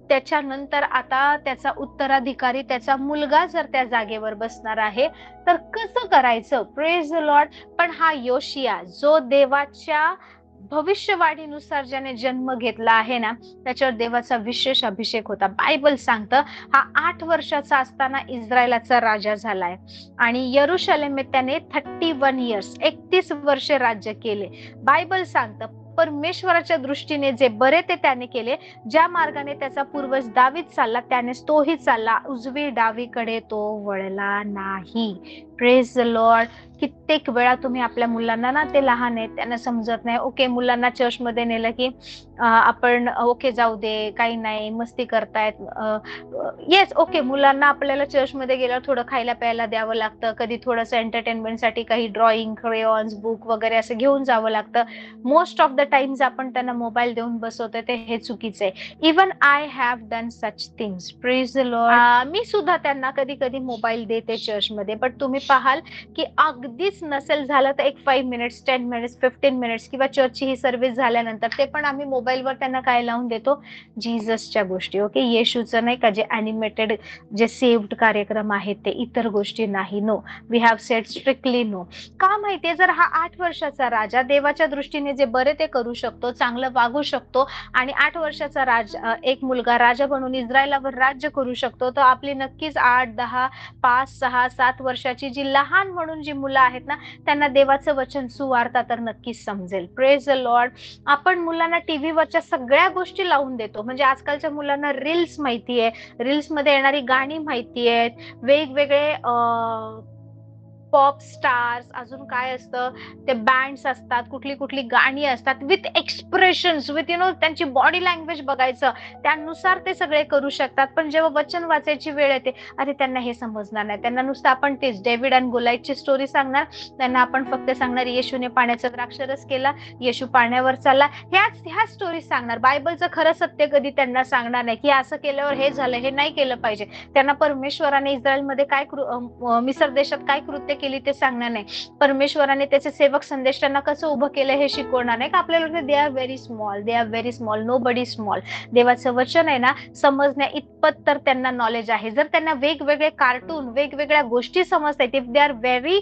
Speaker 1: त्याच्यानंतर आता त्याचा उत्तराधिकारी, त्याचा मुलगा जर त्या जागेवर बसणार आहे तर कसं करायचं? Praise the Lord. पण हा योशिया, जो देवाच्या भविष्यवाणीनुसार ज्याने जन्म घेतला आहे ना, त्याच्यावर देवाचा विशेष अभिषेक होता. बायबल सांगतं हा 8 वर्षाचा असताना इस्रायलाचा राजा झालाय आणि यरुशलेमेत त्याने 31 years 31 वर्षे राज्य केले. बायबल सांगतं परमेश्वराच्या दृष्टीने जे बरे ते त्याने केले, ज्या मार्गाने त्याचा पूर्वज दावीद चालला त्यानेच तोही चालला, उजवी डावीकडे तो वळला नाही. Praise the Lord. कित्येक वेळा तुम्ही आपल्या मुलांना ना, ते लहान आहेत त्यांना समजत नाही, ओके मुलांना चर्चमध्ये नेलं की आपण ओके जाऊ दे, काही नाही, मस्ती करतायत. येस, ओके, मुलांना आपल्याला चर्चमध्ये गेल्यावर थोडं खायला प्यायला द्यावं लागतं, कधी थोडंसं एंटरटेनमेंटसाठी काही ड्रॉइंग, क्रेयॉन्स, बुक वगैरे असं घेऊन जावं लागतं. मोस्ट ऑफ द टाइम्स आपण त्यांना मोबाईल देऊन बसवतोय, ते हे चुकीचं आहे. Even I have done such things. Praise the Lord. मी सुद्धा त्यांना कधी कधी मोबाईल देते चर्चमध्ये, बट तुम्ही पाहाल की अगदीच नसेल झालं तर एक 5 minutes 10 minutes 15 minutes किंवा चर्चची ही सर्व्हिस झाल्यानंतर ते पण आम्ही मोबाईलवर त्यांना काय लावून देतो? जीससच्या गोष्टी. ओके, येशूचं नाही का, जे अॅनिमेटेड, जे सेव्ड कार्यक्रम आहेत ते, इतर गोष्टी नाही. No, we have said strictly no. का माहितीये, जर हा 8 वर्षाचा राजा देवाच्या दृष्टीने जे बरे ते करू शकतो, चांगलं वागू शकतो आणि 8 वर्षाचा एक मुलगा राजा बनून इस्रायलावर राज्य करू शकतो, तर आपली नक्कीच 8, 10, 5, 6, 7 वर्षाची जी लहान म्हणून जी मुलं आहेत ना, त्यांना देवाचं वचन सुवार्ता तर नक्कीच समजेल. Praise the Lord. आपण मुलांना टीव्हीवरच्या सगळ्या गोष्टी लावून देतो. म्हणजे आजकालच्या मुलांना रील्स माहितीये, रील्स मध्ये येणारी गाणी माहितीयेत, वेगवेगळे पॉप स्टार्स, अजून काय असतं ते बँड्स असतात, कुठली कुठली गाणी असतात, विथ एक्सप्रेशन्स, विथ त्यांची बॉडी लँग्वेज बघायचं, त्यानुसार ते सगळे करू शकतात. पण जेव्हा वचन वाचायची वेळ येते, अरे त्यांना हे समजणार नाही. त्यांना नुसतं आपण तेच डेव्हिड आणि गोलायतची स्टोरी सांगणार, त्यांना आपण फक्त सांगणार येशूने पाण्याचा द्राक्षरस केला, येशू पाण्यावर चालला, ह्या स्टोरी सांगणार. बायबलचं खरं सत्य कधी त्यांना सांगणार नाही की असं केल्यावर हे झालं, हे नाही केलं पाहिजे. त्यांना परमेश्वराने इस्रायलमध्ये काय, मिसर देशात काय कृत्य केली ते सांगणार नाही. परमेश्वराने त्याचे सेवक संदेश त्यांना कसं उभं केलं हे शिकवणार नाही. का आपल्याला they are very small, they are very small, no body small. देवाचं वचन आहे ना, समजण्या इतपत तर त्यांना नॉलेज आहे. जर त्यांना वेगवेगळे कार्टून, वेगवेगळ्या गोष्टी समजतात, इफ दे आर व्हेरी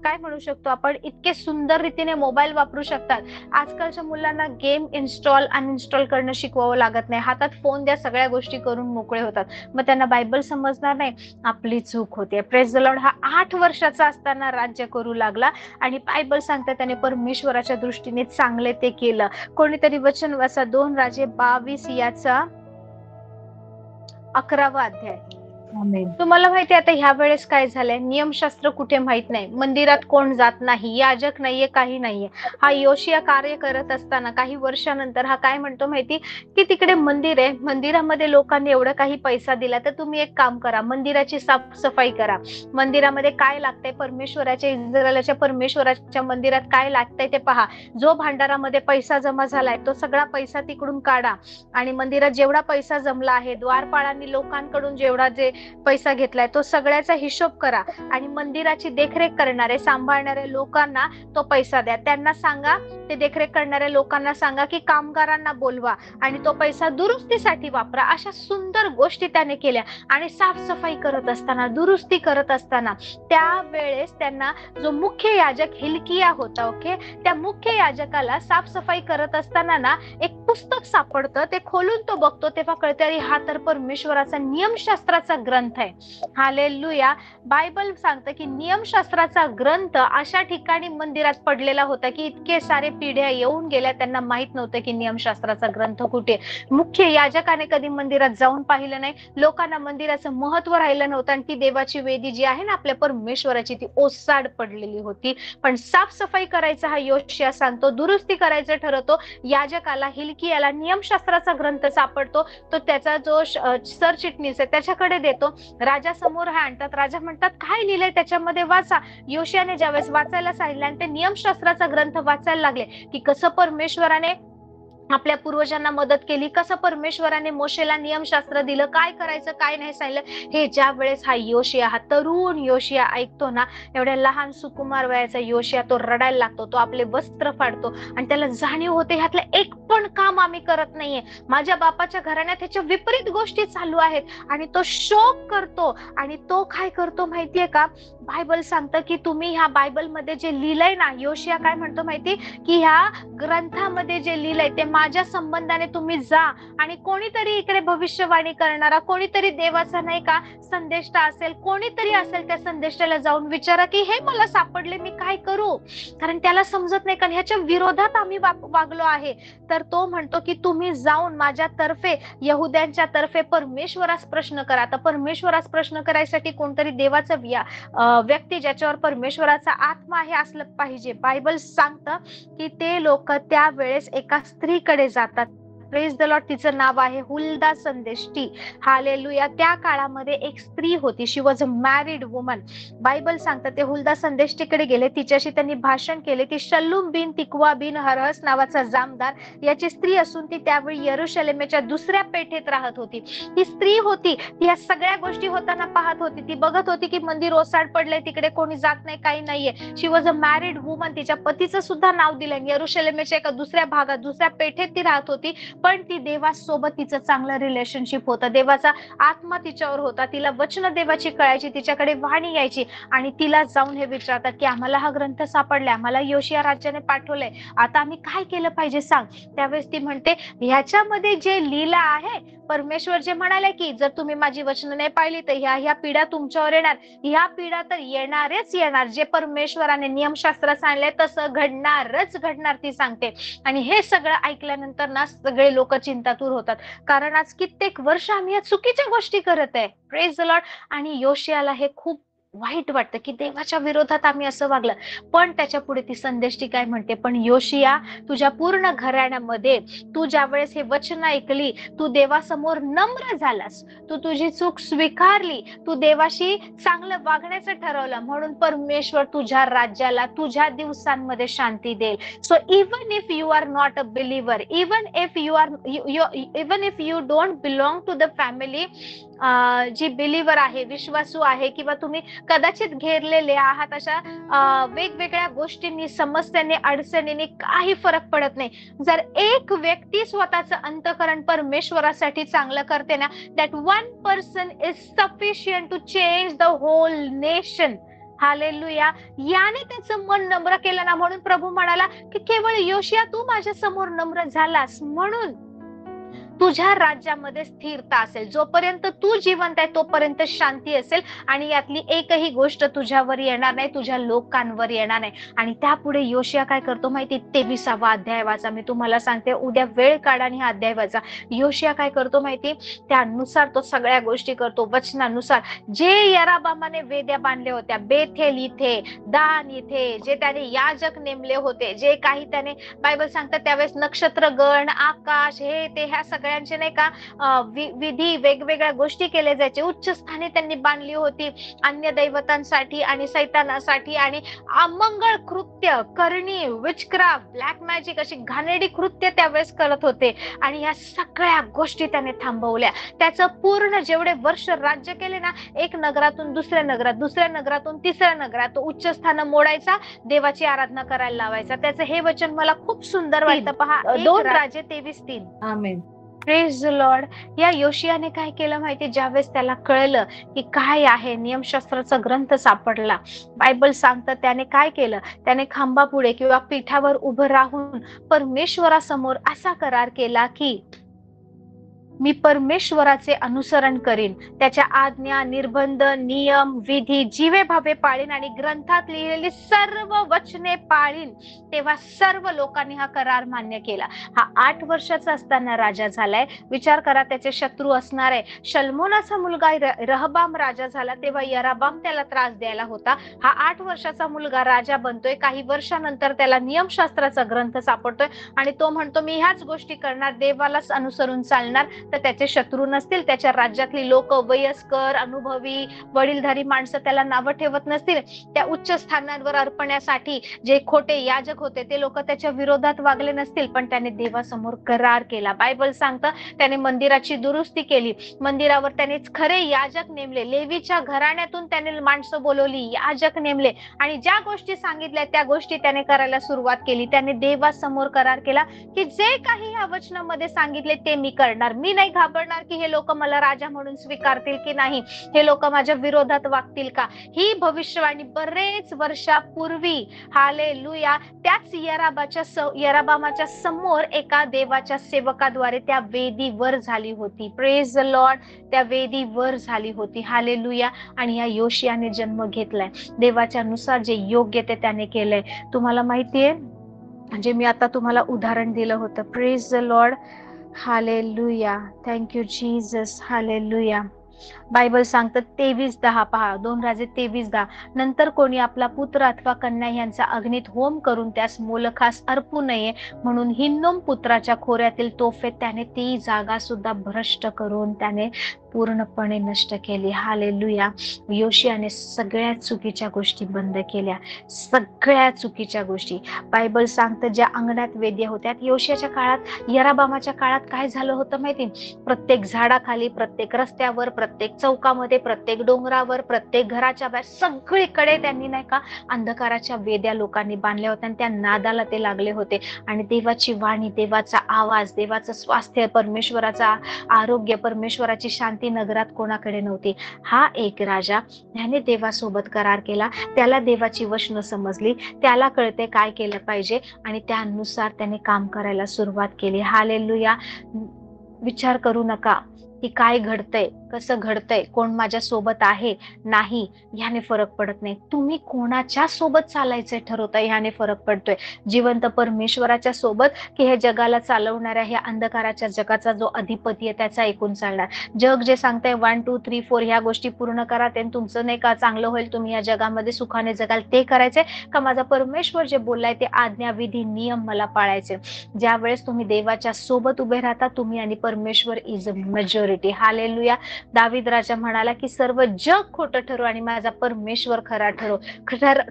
Speaker 1: काय म्हणू शकतो आपण, इतके सुंदर रीतीने मोबाईल वापरू शकतात. आजकालच्या मुलांना गेम इन्स्टॉल अनइन्स्टॉल करणं शिकवावं लागत नाही. हातात फोन द्या, सगळ्या गोष्टी करून मोकळे होतात. मग त्यांना बायबल समजणार नाही. आपली चूक होते. Praise the Lord. हा 8 वर्षाचा असताना राज्य करू लागला आणि बायबल सांगते त्याने परमेश्वराच्या दृष्टीने चांगले ते केलं. कोणीतरी वचन वाचा, 2 राजे 22 याचा 11वा अध्याय. तुम्हाला माहिती आता ह्या वेळेस काय झालंय, नियमशास्त्र कुठे माहित नाही, मंदिरात कोण जात नाही, याजक नाहीये, काही नाहीये. हा योशिया कार्य करत असताना काही वर्षानंतर हा काय म्हणतो माहिती, की तिकडे मंदिर आहे, मंदिरामध्ये लोकांनी एवढा काही पैसा दिला, तर तुम्ही एक काम करा, मंदिराची साफसफाई करा. मंदिरामध्ये काय लागतंय, इस्रायलाच्या परमेश्वराच्या मंदिरात काय लागतंय ते पहा. जो भांडारामध्ये पैसा जमा झालाय तो सगळा पैसा तिकडून काढा आणि मंदिरात जेवढा पैसा जमला आहे, द्वारपाळांनी लोकांकडून जेवढा जे पैसा घेतलाय तो सगळ्याचा हिशोब करा आणि मंदिराची देखरेख करणारे, सांभाळणाऱ्या लोकांना तो पैसा द्या. त्यांना सांगा, ते देखरेख करणाऱ्या लोकांना सांगा की कामगारांना बोलवा आणि तो पैसा दुरुस्तीसाठी वापरा. अशा सुंदर गोष्टी त्याने केल्या आणि साफसफाई करत असताना, दुरुस्ती करत असताना, त्यावेळेस त्यांना जो मुख्य याजक हिल्किया होता, ओके, त्या मुख्य याजकाला साफसफाई करत असताना ना एक पुस्तक सापडतं. ते खोलून तो बघतो, तेव्हा कळतं अरे हा तर परमेश्वराचा नियमशास्त्राचा ग्रंथ आहे. हालेलुया. बायबल सांगतं की नियमशास्त्राचा ग्रंथ अशा ठिकाणी मंदिरात पडलेला होता की इतके सारे पिढ्या येऊन गेल्या, त्यांना माहित नव्हतं की नियमशास्त्राचा ग्रंथ कुठे. मुख्य याजकाने कधी मंदिरात जाऊन पाहिलं नाही, लोकांना मंदिराचं महत्व राहिलं नव्हतं आणि ती देवाची वेदी जी आहे ना आपल्या परमेश्वराची, ती ओसाड पडलेली होती. पण साफसफाई करायचा हा योशिया सांगतो, दुरुस्ती करायचं ठरवतो. याजकाला हिल्कियाला नियमशास्त्राचा ग्रंथ सापडतो, तो त्याचा जो सरचिटणीस आहे त्याच्याकडे देतो. राजा समोर हा आणतात, राजा म्हणतात काय लिहिलंय त्याच्यामध्ये वाचा. योशियाने ज्यावेळेस वाचायला सांगितलं आणि ते नियमशास्त्राचा ग्रंथ वाचायला लागले की कसं परमेश्वराने आपल्या पूर्वजांना मदत केली, कसं परमेश्वराने मोशेला नियमशास्त्र दिलं, काय करायचं काय नाही सांगितलं, हे ज्या वेळेस हा योशिया, हा तरुण योशिया ऐकतो ना, एवढ्या लहान सुकुमार वयाचा योशिया, तो रडायला लागतो, तो आपले वस्त्र फाडतो आणि त्याला जाणीव होते ह्यातलं एक पण काम आम्ही करत नाहीये, माझ्या बापाच्या घराण्यात ह्याच्या विपरीत गोष्टी चालू आहेत आणि तो शोक करतो. आणि तो काय करतो माहितीये का, बायबल सांगतं की तुम्ही ह्या बायबलमध्ये जे लिहिलंय ना, योशिया काय म्हणतो माहिती की ह्या ग्रंथामध्ये जे लिहिलंय ते माझ्या संबंधाने तुम्ही जा आणि कोणीतरी इकडे भविष्यवाणी करणारा, कोणीतरी देवाचा नाही का संदेष्टा असेल, कोणीतरी असेल, त्या संदेष्टाला जाऊन विचारा की हे मला सापडले, मी काय करू. कारण त्याला समजत नाही, कारण ह्याच्या विरोधात आम्ही वागलो आहे. तर तो म्हणतो की तुम्ही जाऊन माझ्या तर्फे, यहुद्यांच्या तर्फे परमेश्वरास प्रश्न करा. आता परमेश्वरास प्रश्न करायसाठी कोणतरी देवाचं व्यक्ती ज्याच्यावर परमेश्वराचा आत्मा आहे असलं पाहिजे. बायबल सांगतं की ते लोक त्यावेळेस एका स्त्रीकडे जातात. Praise the Lord. तिचं नाव आहे हुल्दा संदेष्टी. हालेलुया. त्या काळामध्ये एक स्त्री होती, she was a married woman. Bible सांगतं ते हुल्दा संदेष्टीकडे गेले, तिच्याशी त्यांनी भाषण केले. ती शल्लूम बिन तिकवा बिन हरहस नावाचा जामदार याची स्त्री असून ती त्यावेळी यरुशलेमेच्या दुसऱ्या पेठेत राहत होती. ती स्त्री होती, ती या सगळ्या गोष्टी होताना पाहत होती. ती बघत होती की मंदिर ओसाड पडलंय, तिकडे कोणी जात नाही, काही नाहीये. शी वॉज अ मॅरिड वुमन. तिच्या पतीचं सुद्धा नाव दिलं. यरुशलेमेच्या एका दुसऱ्या भागात, दुसऱ्या पेठेत ती राहत होती. पण ती देवासोबत तिचं चांगलं रिलेशनशिप होतं, देवाचा आत्मा तिच्यावर होता, तिला वचन देवाची कळायची, तिच्याकडे वाणी यायची. आणि तिला जाऊन हे विचारतात की आम्हाला हा ग्रंथ सापडलाय, आम्हाला योशिया राजाने पाठवलंय, आता आम्ही काय केलं पाहिजे सांग. त्यावेळेस ती म्हणते ह्याच्यामध्ये जे लिहिलं आहे, परमेश्वर जे म्हणाले की जर तुम्ही माझी वचन नाही पाहिली तर ह्या पिढ्या तुमच्यावर येणार, ह्या पिढ्या तर येणारच येणार, जे परमेश्वराने नियमशास्त्र सांगले तसं घडणारच घडणार, ती सांगते. आणि हे सगळं ऐकल्यानंतर ना सगळे लोक चिंतातूर होतात, कारण आज कित्येक वर्ष आम्ही या चुकीच्या गोष्टी करत आहे. Praise the Lord. आणि योशियाला हे खूप वाईट वाटतं की देवाच्या विरोधात आम्ही असं वागलं. पण त्याच्या पुढे ती संदेष्टी काय म्हणते, पण योशिया, तुझ्या पूर्ण घराण्यामध्ये तू ज्यावेळेस हे वचन ऐकली, तू देवासमोर नम्र झालास, तू तुझी चूक स्वीकारली, तू देवाशी चांगलं वागण्याचं ठरवलं, म्हणून परमेश्वर तुझ्या राज्याला, तुझ्या दिवसांमध्ये शांती देईल. So even if you are not a believer, even if you don't belong to the family जी बिलीव्हर आहे, विश्वासू आहे, किंवा तुम्ही कदाचित घेरलेले आहात अशा वेगवेगळ्या गोष्टींनी, समस्यांनी, अडचणींनी, काही फरक पडत नाही. जर एक व्यक्ती स्वतःचं अंतःकरण परमेश्वरासाठी चांगलं करते ना, that one person is sufficient to change the whole nation. Hallelujah. याने त्याचं मन नम्र केलं ना, म्हणून प्रभू म्हणाला की केवळ योशिया तू माझ्या समोर नम्र झालास म्हणून तुझ्या राज्यामध्ये स्थिरता असेल. जोपर्यंत तू जिवंत आहे तोपर्यंत शांती असेल आणि यातली एकही गोष्ट तुझ्यावर येणार नाही, तुझ्या लोकांवर येणार नाही. आणि त्यापुढे योशिया काय करतो माहिती, 23वा अध्याय वाचा, मी तुम्हाला सांगते, उद्या वेळ काढा आणि हा अध्याय वाचा. योशिया काय करतो माहिती, त्यानुसार तो सगळ्या गोष्टी करतो, वचनानुसार. जे यराबामाने वेद्या बांधले होत्या, बेथेल इथे, दान इथे, जे त्याने याजक नेमले होते, जे काही त्याने, बायबल सांगतात त्यावेळेस नक्षत्र गण, आकाश, हे ते, ह्या सगळ्यांचे नाही का विधी, वेगवेगळ्या गोष्टी केल्या जायचे, उच्च स्थाने त्यांनी बांधली होती अन्य दैवतांसाठी आणि सैतानासाठी. आणि अमंगळ कृत्य, करणी, विचक्राफ्ट, ब्लॅक मॅजिक, अशी घाणेरडी कृत्य त्यावेळेस करत होते. आणि ह्या सगळ्या गोष्टी त्याने थांबवल्या. त्याचं पूर्ण जेवढे वर्ष राज्य केले ना, एक नगरातून दुसऱ्या नगरात, दुसऱ्या नगरातून तिसऱ्या नगरात तो उच्च स्थान मोडायचा, देवाची आराधना करायला लावायचा. त्याचं हे वचन मला खूप सुंदर वाटतं. पहा, 2 राजे 23:3.
Speaker 2: आमेन.
Speaker 1: Praise the Lord. या योशियाने काय केलं माहिती, ज्यावेळेस त्याला कळलं की काय आहे, नियमशास्त्राचा ग्रंथ सापडला, बायबल सांगतं त्याने काय केलं, त्याने खांबापुढे किंवा पीठावर उभं राहून परमेश्वरासमोर असा करार केला की मी परमेश्वराचे अनुसरण करीन, त्याच्या आज्ञा, निर्बंध, नियम, विधी जीवे भावे पाळीन आणि ग्रंथात लिहिलेली सर्व वचने पाळीन, तेव्हा सर्व लोकांनी हा करार मान्य केला. हा 8 वर्षाचा असताना राजा झालाय. विचार करा, त्याचे शत्रू असणार आहे. शल्मोनाचा मुलगा रहबाम राजा झाला तेव्हा यराबाम त्याला त्रास द्यायला होता. हा 8 वर्षाचा मुलगा राजा बनतोय. काही वर्षानंतर त्याला नियमशास्त्राचा ग्रंथ सापडतोय आणि तो म्हणतो मी ह्याच गोष्टी करणार, देवालाच अनुसरून चालणार. तर त्याचे शत्रू नसतील, त्याच्या राज्यातली लोक, वयस्कर, अनुभवी, वडीलधारी माणसं त्याला नावं ठेवत नसतील. त्या उच्च स्थानांवर अर्पण्यासाठी जे खोटे याजक होते ते लोक त्याच्या विरोधात वागले नसतील, पण त्याने देवासमोर करार केला. बायबल सांगतं त्याने मंदिराची दुरुस्ती केली. मंदिरावर त्याने खरे याजक नेमले. लेवीच्या घराण्यातून त्याने माणसं बोलवली, याजक नेमले आणि ज्या गोष्टी सांगितल्या त्या गोष्टी त्याने करायला सुरुवात केली. त्याने देवासमोर करार केला की जे काही या वचनामध्ये सांगितले ते मी करणार. मी नाही घाबरणार की हे लोक मला राजा म्हणून स्वीकारतील की नाही, हे लोक माझ्या विरोधात वागतील का. ही भविष्यवाणी बरेच वर्षापूर्वी हालेलुया त्याच यराबामाच्या समोर एका देवाच्या सेवकाद्वारे त्या वेदीवर झाली होती. Praise the Lord. त्या वेदीवर झाली होती. हालेलुया. आणि या योशियाने जन्म घेतलाय. देवाच्या नुसार जे योग्य ते त्याने केलंय. तुम्हाला माहितीये, म्हणजे मी आता तुम्हाला उदाहरण दिलं होतं. Praise the Lord. Hallelujah. Thank you Jesus. Hallelujah. Bible सांगतं 23:10 पहा, 2 राजे 23:10. नंतर कोणी आपला पुत्र अथवा कन्या यांचा अग्नीत होम करून त्यास मोलखास अर्पू नये म्हणून हिन्नोम पुत्राच्या खोऱ्यातील तोफेत त्याने ती जागा सुद्धा भ्रष्ट करून त्याने पूर्णपणे नष्ट केली. हालेलुया. योशियाने सगळ्या चुकीच्या गोष्टी बंद केल्या, सगळ्या चुकीच्या गोष्टी. बायबल सांगतं ज्या अंगणात वेद्या होत्या, योशियाच्या काळात, यराबामाच्या काळात काय झालं होतं माहिती, प्रत्येक झाडाखाली, प्रत्येक रस्त्यावर, प्रत्येक चौकामध्ये, प्रत्येक डोंगरावर, प्रत्येक घराच्या बाहेर, सगळीकडे त्यांनी नाही का अंधकाराच्या वेद्या लोकांनी बांधल्या होत्या आणि त्या नादाला ते लागले होते. आणि देवाची वाणी, देवाचा आवाज, देवाचं स्वास्थ्य, परमेश्वराचा आरोग्य, परमेश्वराची शांती नगरात कोणाकडे नव्हती. हा एक राजा, ह्याने देवासोबत करार केला, त्याला देवाची वचनं समजली, त्याला कळते काय केलं पाहिजे आणि त्यानुसार त्याने काम करायला सुरुवात केली. हालेलुया. विचार करू नका की काय घडतंय, कसं घडतंय, कोण माझ्या सोबत आहे नाही ह्याने फरक पडत नाही. तुम्ही कोणाच्या सोबत चालायचं ठरवताय ह्याने फरक पडतोय. जिवंत परमेश्वराच्या सोबत की हे जगाला चालवणाऱ्या ह्या अंधकाराच्या जगाचा जो अधिपती आहे त्याचा ऐकून चालणार. जग जे सांगताय 1 2 3 4 ह्या गोष्टी पूर्ण करा ते तुमचं नाही का चांगलं होईल, तुम्ही या जगामध्ये सुखाने जगाल, ते करायचंय का माझा परमेश्वर जे बोललाय ते आज्ञा, विधी, नियम मला पाळायचे. ज्या वेळेस तुम्ही देवाच्या सोबत उभे राहता, तुम्ही आणि परमेश्वर इज अ मेजॉरिटी. हालेलुया. दावीद राजा म्हणाला की सर्व जग खोटं ठरो आणि माझा परमेश्वर खरा ठरो.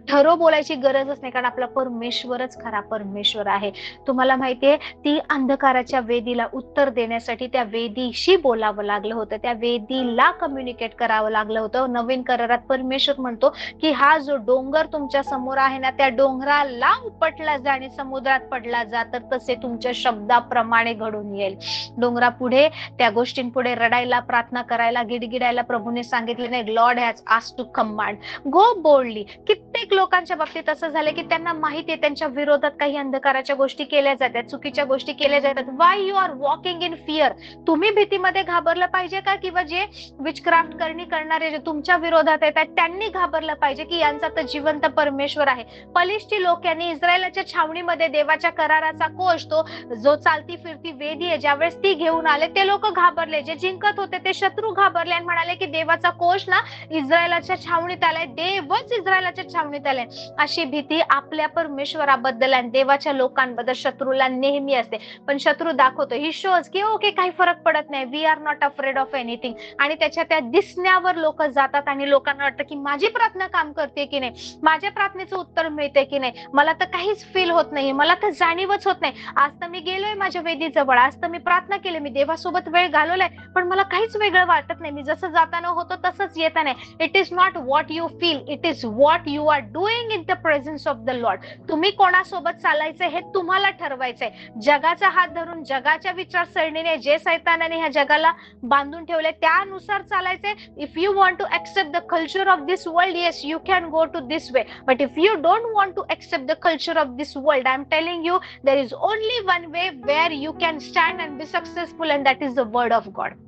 Speaker 1: ठरो बोलायची गरजच नाही, कारण आपला परमेश्वरच खरा परमेश्वर आहे. तुम्हाला माहितीये, ती अंधकाराच्या वेदीला उत्तर देण्यासाठी त्या वेदीशी बोलावं लागलं होतं, त्या वेदीला कम्युनिकेट करावं लागलं होतं. नवीन करारात परमेश्वर म्हणतो की हा जो डोंगर तुमच्या समोर आहे ना, त्या डोंगराला उपटला जा आणि समुद्रात पडला जा, तर तसे तुमच्या शब्दाप्रमाणे घडून येईल. डोंगरापुढे, त्या गोष्टींपुढे रडायला, प्रार्थना करायला, गिडगिडायला प्रभूने सांगितले नाही. Lord has asked to command, go boldly. कित्येक लोकांच्या बाबतीत असं झालं की त्यांना माहिती आहे त्यांच्या विरोधात काही अंधकाराच्या गोष्टी केल्या जातात, चुकीच्या गोष्टी केल्या जातात. Why you are walking in fear. तुम्ही भीतीमध्ये घाबरलं पाहिजे का? किंवा जे विचक्राफ्ट करणारे जे तुमच्या विरोधात येतात त्यांनी घाबरलं पाहिजे की यांचा तर जिवंत परमेश्वर आहे. पलिष्ठी लोक यांनी इस्रायलाच्या छावणीमध्ये देवाच्या कराराचा कोष, तो जो चालती फिरती वेदी आहे, ज्यावेळेस ती घेऊन आले ते लोक घाबरले. जे जिंकत होते ते शत्रू घाबरले आणि म्हणाले की देवाचा कोष ना इस्रायलाच्या छावणीत आलाय, देवच इस्रायलाच्या छावणीत आलाय. अशी भीती आपल्या परमेश्वराबद्दल आणि देवाच्या लोकांबद्दल शत्रूला नेहमी असते. पण शत्रू दाखवतो, ही शोज की ओके काही फरक पडत नाही, we are not afraid of anything. आणि त्याच्या त्या दिसण्यावर लोक जातात आणि लोकांना वाटतं की माझी प्रार्थना काम करते की नाही, माझ्या प्रार्थनेचं उत्तर मिळते की नाही, मला तर काहीच फील होत नाही, मला तर जाणीवच होत नाही. आज तर मी गेलोय माझ्या वेदीजवळ, आज तर मी प्रार्थना केली, मी देवासोबत वेळ घालवलाय, पण मला काहीच वेगळं वाटत नाही, मी जसं जाताना होतो तसंच येताना. It is not what you feel, it is what you are doing in the presence of the Lord. तुम्ही कोणासोबत चालायचंय हे तुम्हाला ठरवायचंय. जगाचा हात धरून, जगाच्या विचारसरणीने जे सैतानाने ह्या जगाला बांधून ठेवले त्यानुसार चालायचंय. If you want to accept the culture of this world, yes you can go to this way. But if you don't want to accept the culture of this world, I'm telling you, there is only one way where you can stand and be successful, and that is the word of God.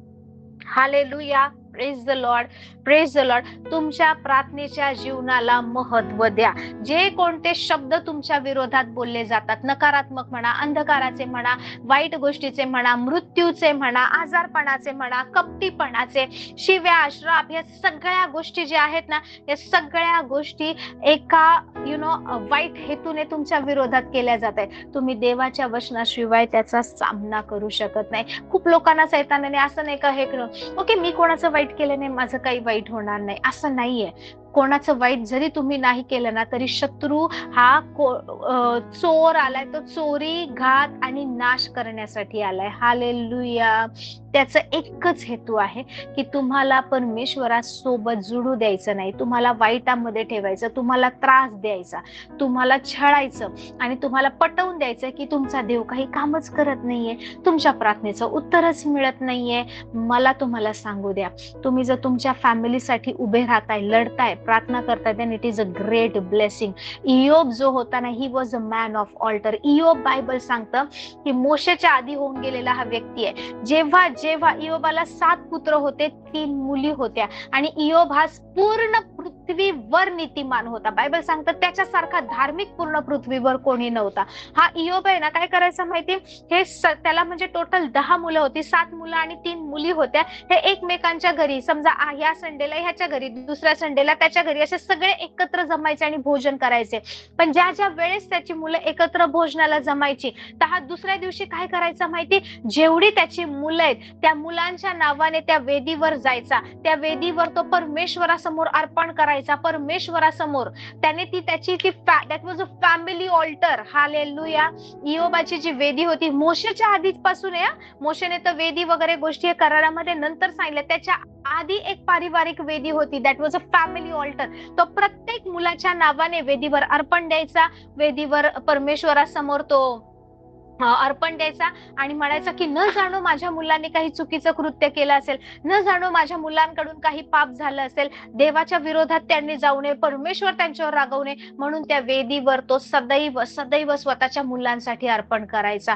Speaker 1: Hallelujah. Praise the Lord. Praise the Lord. तुमच्या प्रार्थनेच्या जीवनाला महत्व द्या. जे कोणते शब्द तुमच्या विरोधात बोलले जातात, नकारात्मक म्हणा, अंधकाराचे म्हणा, वाईट गोष्टीचे म्हणा, मृत्यूचे म्हणा, आजारपणाचे म्हणा, कपटीपणाचे, शिव्या, श्राप, या सगळ्या गोष्टी ज्या आहेत ना, या सगळ्या गोष्टी एका वाईट हेतूने तुमच्या विरोधात केल्या जात आहेत. तुम्ही देवाच्या वचनाशिवाय त्याचा सामना करू शकत नाही. खूप लोकांना सैतानाने असं नाही का, हे ओके मी कोणाचं वाईट केलं नाही, माझं काही वाईट होणार नाही, असं नाहीये. कोणाचं वाईट जरी तुम्ही नाही केलं ना, तरी शत्रू हा चोर आलाय, तो चोरी, घात आणि नाश करण्यासाठी आलाय. हालेलुया. त्याचा एकच हेतू आहे की तुम्हाला परमेश्वरासोबत जुळू द्यायचं नाही, तुम्हाला वाईटामध्ये ठेवायचं, तुम्हाला त्रास द्यायचा, तुम्हाला छळायचं आणि तुम्हाला पटवून द्यायचं की तुमचा देव काही कामच करत नाहीये, तुमच्या प्रार्थनेचं उत्तरच मिळत नाहीये. मला तुम्हाला सांगू द्या, तुम्ही जर तुमच्या फॅमिलीसाठी उभे राहताय, लढताय, प्रार्थना करताय, then it is a great blessing. इयोब जो होता ना, he was a man of altar. इयोब बायबल सांगतं की मोशेच्या आधी होऊन गेलेला हा व्यक्ती आहे. जेव्हा जेव्हा इयोबाला 7 पुत्र होते, 3 मुली होत्या आणि इयोब हा पूर्ण पृथ्वीवर नीतिमान होता. बायबल सांगतं त्याच्यासारखा धार्मिक पूर्ण पृथ्वीवर कोणी नव्हता. हा इयोब आहे ना, काय करायचं माहिती, हे त्याला म्हणजे टोटल 10 मुलं होती, 7 मुलं आणि 3 मुली होत्या. हे एकमेकांच्या घरी, समजा ह्या संडेला ह्याच्या घरी, दुसऱ्या संडेला त्याच्या घरी, असे सगळे एकत्र जमायचे आणि भोजन करायचे. पण ज्या ज्या वेळेस त्याची मुलं एकत्र भोजनाला जमायची, तर हा दुसऱ्या दिवशी काय करायचा माहिती, जेवढी त्याची मुलं आहेत त्या मुलांच्या नावाने त्या वेदीवर जायचा, त्या वेदीवर तो परमेश्वरासमोर अर्पण करायचा. परमेश्वरासमोर त्याने that was a family altar. Hallelujah. इयोबाची जी वेदी होती मोशेच्या आधीपासून आहे. मोशेने तर वेदी वगैरे गोष्टी करारामध्ये नंतर सांगितल्या, त्याच्या आधी एक पारिवारिक वेदी होती, that was a family altar. तो प्रत्येक मुलाच्या नावाने वेदीवर अर्पण द्यायचा, वेदीवर परमेश्वरासमोर तो अर्पण द्यायचा आणि म्हणायचा की न जाणो माझ्या मुलांनी काही चुकीचं कृत्य केलं असेल, न जाणो माझ्या मुलांकडून काही पाप झालं असेल, देवाच्या विरोधात त्यांनी जाऊ नये, परमेश्वर त्यांच्यावर रागवू नये, म्हणून त्या वेदीवर तो सदैव सदैव स्वतःच्या मुलांसाठी अर्पण करायचा.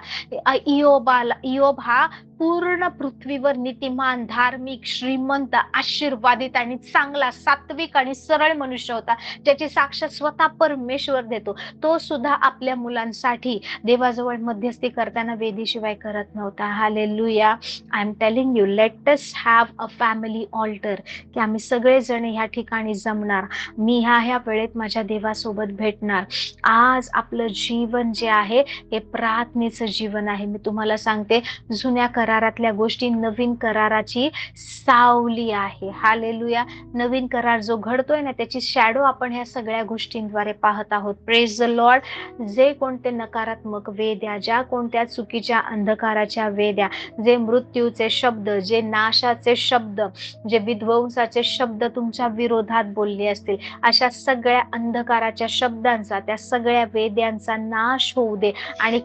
Speaker 1: इयोब हा पूर्ण पृथ्वीवर नीतिमान, धार्मिक, श्रीमंत, आशीर्वादित आणि चांगला, सात्विक आणि सरळ मनुष्य होता, ज्याची साक्ष स्वतः परमेश्वर देतो. तो सुद्धा आपल्या मुलांसाठी देवाजवळ मध्यस्थी करताना वेदीशिवाय करत नव्हता. Hallelujah. I am telling you, let us have a family altar, की आम्ही सगळेजण ह्या ठिकाणी जमणार, मी ह्या वेळेत माझ्या देवासोबत भेटणार. आज आपलं जीवन जे आहे हे प्रार्थनेचं जीवन आहे. मी तुम्हाला सांगते, जुन्या करारातल्या गोष्टी नवीन कराराची सावली आहे. हालेलुया. नवीन करार जो घडतोय ना, त्याची शॅडो आपण ह्या सगळ्या गोष्टींद्वारे पाहत आहोत. Praise the Lord. जे कोणते नकारात्मक वेद्या, ज्या कोणत्या चुकीच्या अंधकाराच्या वेद्या, जे मृत्यूचे शब्द, जे नाशाचे शब्द, जे विध्वंसाचे शब्द तुमच्या विरोधात बोलले असतील, अशा सगळ्या अंधकाराच्या शब्दांचा, त्या सगळ्या वेद्यांचा नाश होऊ दे आणि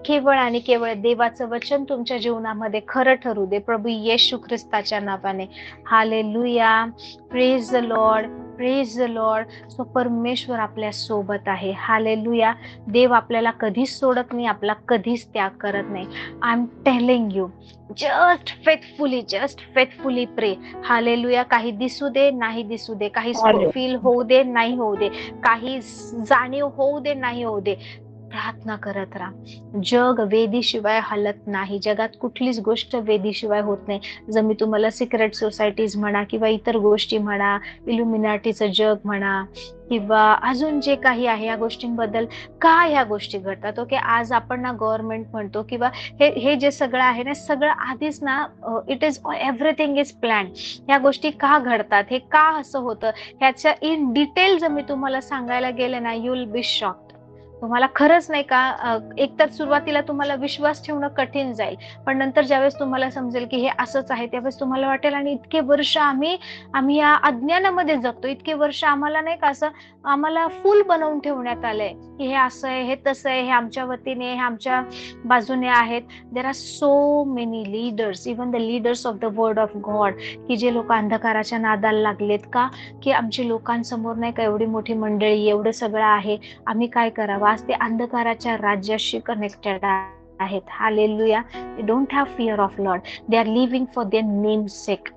Speaker 1: केवळ देवाचं वचन तुमच्या जीवनामध्ये खरं ठरू दे, प्रभू येशू ख्रिस्ताच्या नावाने. Hallelujah. Praise the Lord. Praise the Lord. So परमेश्वर आपल्या सोबत आहे. हालेलुया. देव आपल्याला कधीच सोडत नाही, आपला कधीच त्याग करत नाही. I am telling you, just faithfully प्रे. हालेलुया. काही दिसू दे, नाही दिसू दे, काही फील होऊ दे, नाही होऊ दे, काही जाणीव होऊ दे, नाही होऊ दे, प्रार्थना करत राहा. जग वेदीशिवाय हलत नाही. जगात कुठलीच गोष्ट वेदीशिवाय होत नाही. जर मी तुम्हाला सिक्रेट सोसायटीज म्हणा किंवा इतर गोष्टी म्हणा, इल्युमिनाटीचं जग म्हणा किंवा अजून जे काही आहे या गोष्टींबद्दल का ह्या गोष्टी घडतात, ओके, आज आपण ना गव्हर्नमेंट म्हणतो किंवा हे जे सगळं आहे ना, सगळं आधीच ना it is everything is plan. ह्या गोष्टी का घडतात, हे का असं होतं, ह्याच्या इन डिटेल जर मी तुम्हाला सांगायला गेले ना, यू विल बी शॉक्ड. तुम्हाला खरंच नाही का एकतर सुरुवातीला तुम्हाला विश्वास ठेवणं कठीण जाईल. पण नंतर ज्यावेळेस तुम्हाला समजेल, की हे असंच आहे, त्यावेळेस तुम्हाला वाटेल आणि इतके वर्ष आम्ही आम्ही या अज्ञानामध्ये जगतो. इतके वर्ष आम्हाला नाही का असं आम्हाला फूल बनवून ठेवण्यात आलंय, की हे असं आहे, हे तसं आहे, हे आमच्या वतीने, हे आमच्या बाजूने आहेत. There are so many leaders, even the leaders of the word of God, की जे लोकं अंधकाराच्या नादाला लागलेत का? की आमची लोकांसमोर नाही का एवढी मोठी मंडळी, एवढं सगळं आहे, आम्ही काय करावं? आज ते अंधकाराच्या राज्याशी कनेक्टेड आहेत. Hallelujah. They don't have fear of Lord. They are living for their names sake.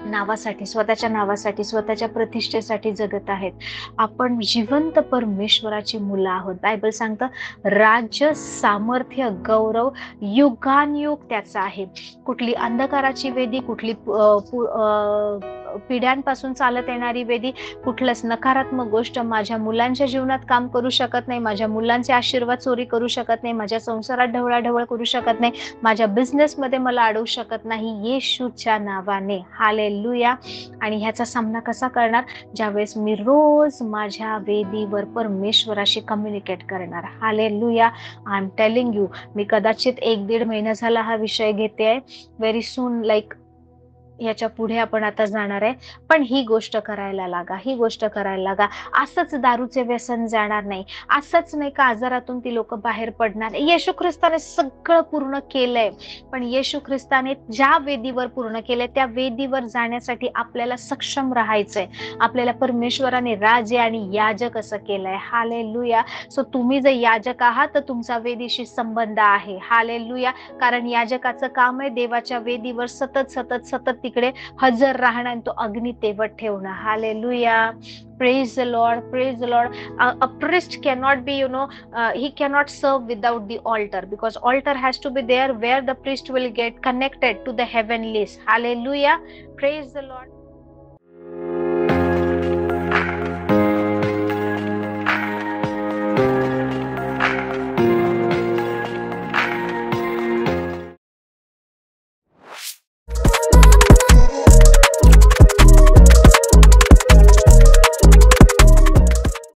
Speaker 1: नावासाठी, स्वतःच्या नावासाठी, स्वतःच्या प्रतिष्ठेसाठी जगत आहेत. आपण जिवंत परमेश्वराची मुलं आहोत. बायबल सांगतं राज्य, सामर्थ्य, गौरव युगानयुग त्याचा आहे. कुठली अंधकाराची वेदी, कुठली पिढ्यांपासून चालत येणारी वेदी, कुठलंच नकारात्मक गोष्ट माझ्या मुलांच्या जीवनात काम करू शकत नाही. माझ्या मुलांचे आशीर्वाद चोरी करू शकत नाही. माझ्या संसारात ढवळाढवळ करू शकत नाही. माझ्या बिझनेसमध्ये मला अडवू शकत नाही, येशूच्या नावाने. हालेलुया. आणि ह्याचा सामना कसा करणार? ज्यावेळेस मी रोज माझ्या वेदीवर परमेश्वराशी कम्युनिकेट करणार. Hallelujah. I am telling you, मी कदाचित 1-1.5 महिना झाला हा विषय घेते. व्हेरी सून, लाईक याच्या पुढे आपण आता जाणार आहे. पण ही गोष्ट करायला लागा, ही गोष्ट करायला लागा. असंच दारूचे व्यसन जाणार नाही. असंच नाही का आजारातून ती लोक बाहेर पडणार. येशू ख्रिस्ताने सगळं पूर्ण केलंय. पण येशू ख्रिस्ताने ज्या वेदीवर पूर्ण केलंय त्या वेदीवर जाण्यासाठी आपल्याला सक्षम राहायचंय. आपल्याला परमेश्वराने राजे आणि याजक असं केलंय. हालेलुया. सो तुम्ही जर याजक आहात तर तुमचा वेदीशी संबंध आहे. हालेलुया. कारण याजकाचं काम आहे देवाच्या वेदीवर सतत सतत सतत तिकडे हजर राहणं आणि तो अग्नी तेवत ठेवणं. Hallelujah. Praise the Lord, praise the Lord. A priest cannot be, he cannot serve without the altar, because altar has to be there where the priest will get connected to the heavenlies. Hallelujah. Praise the Lord.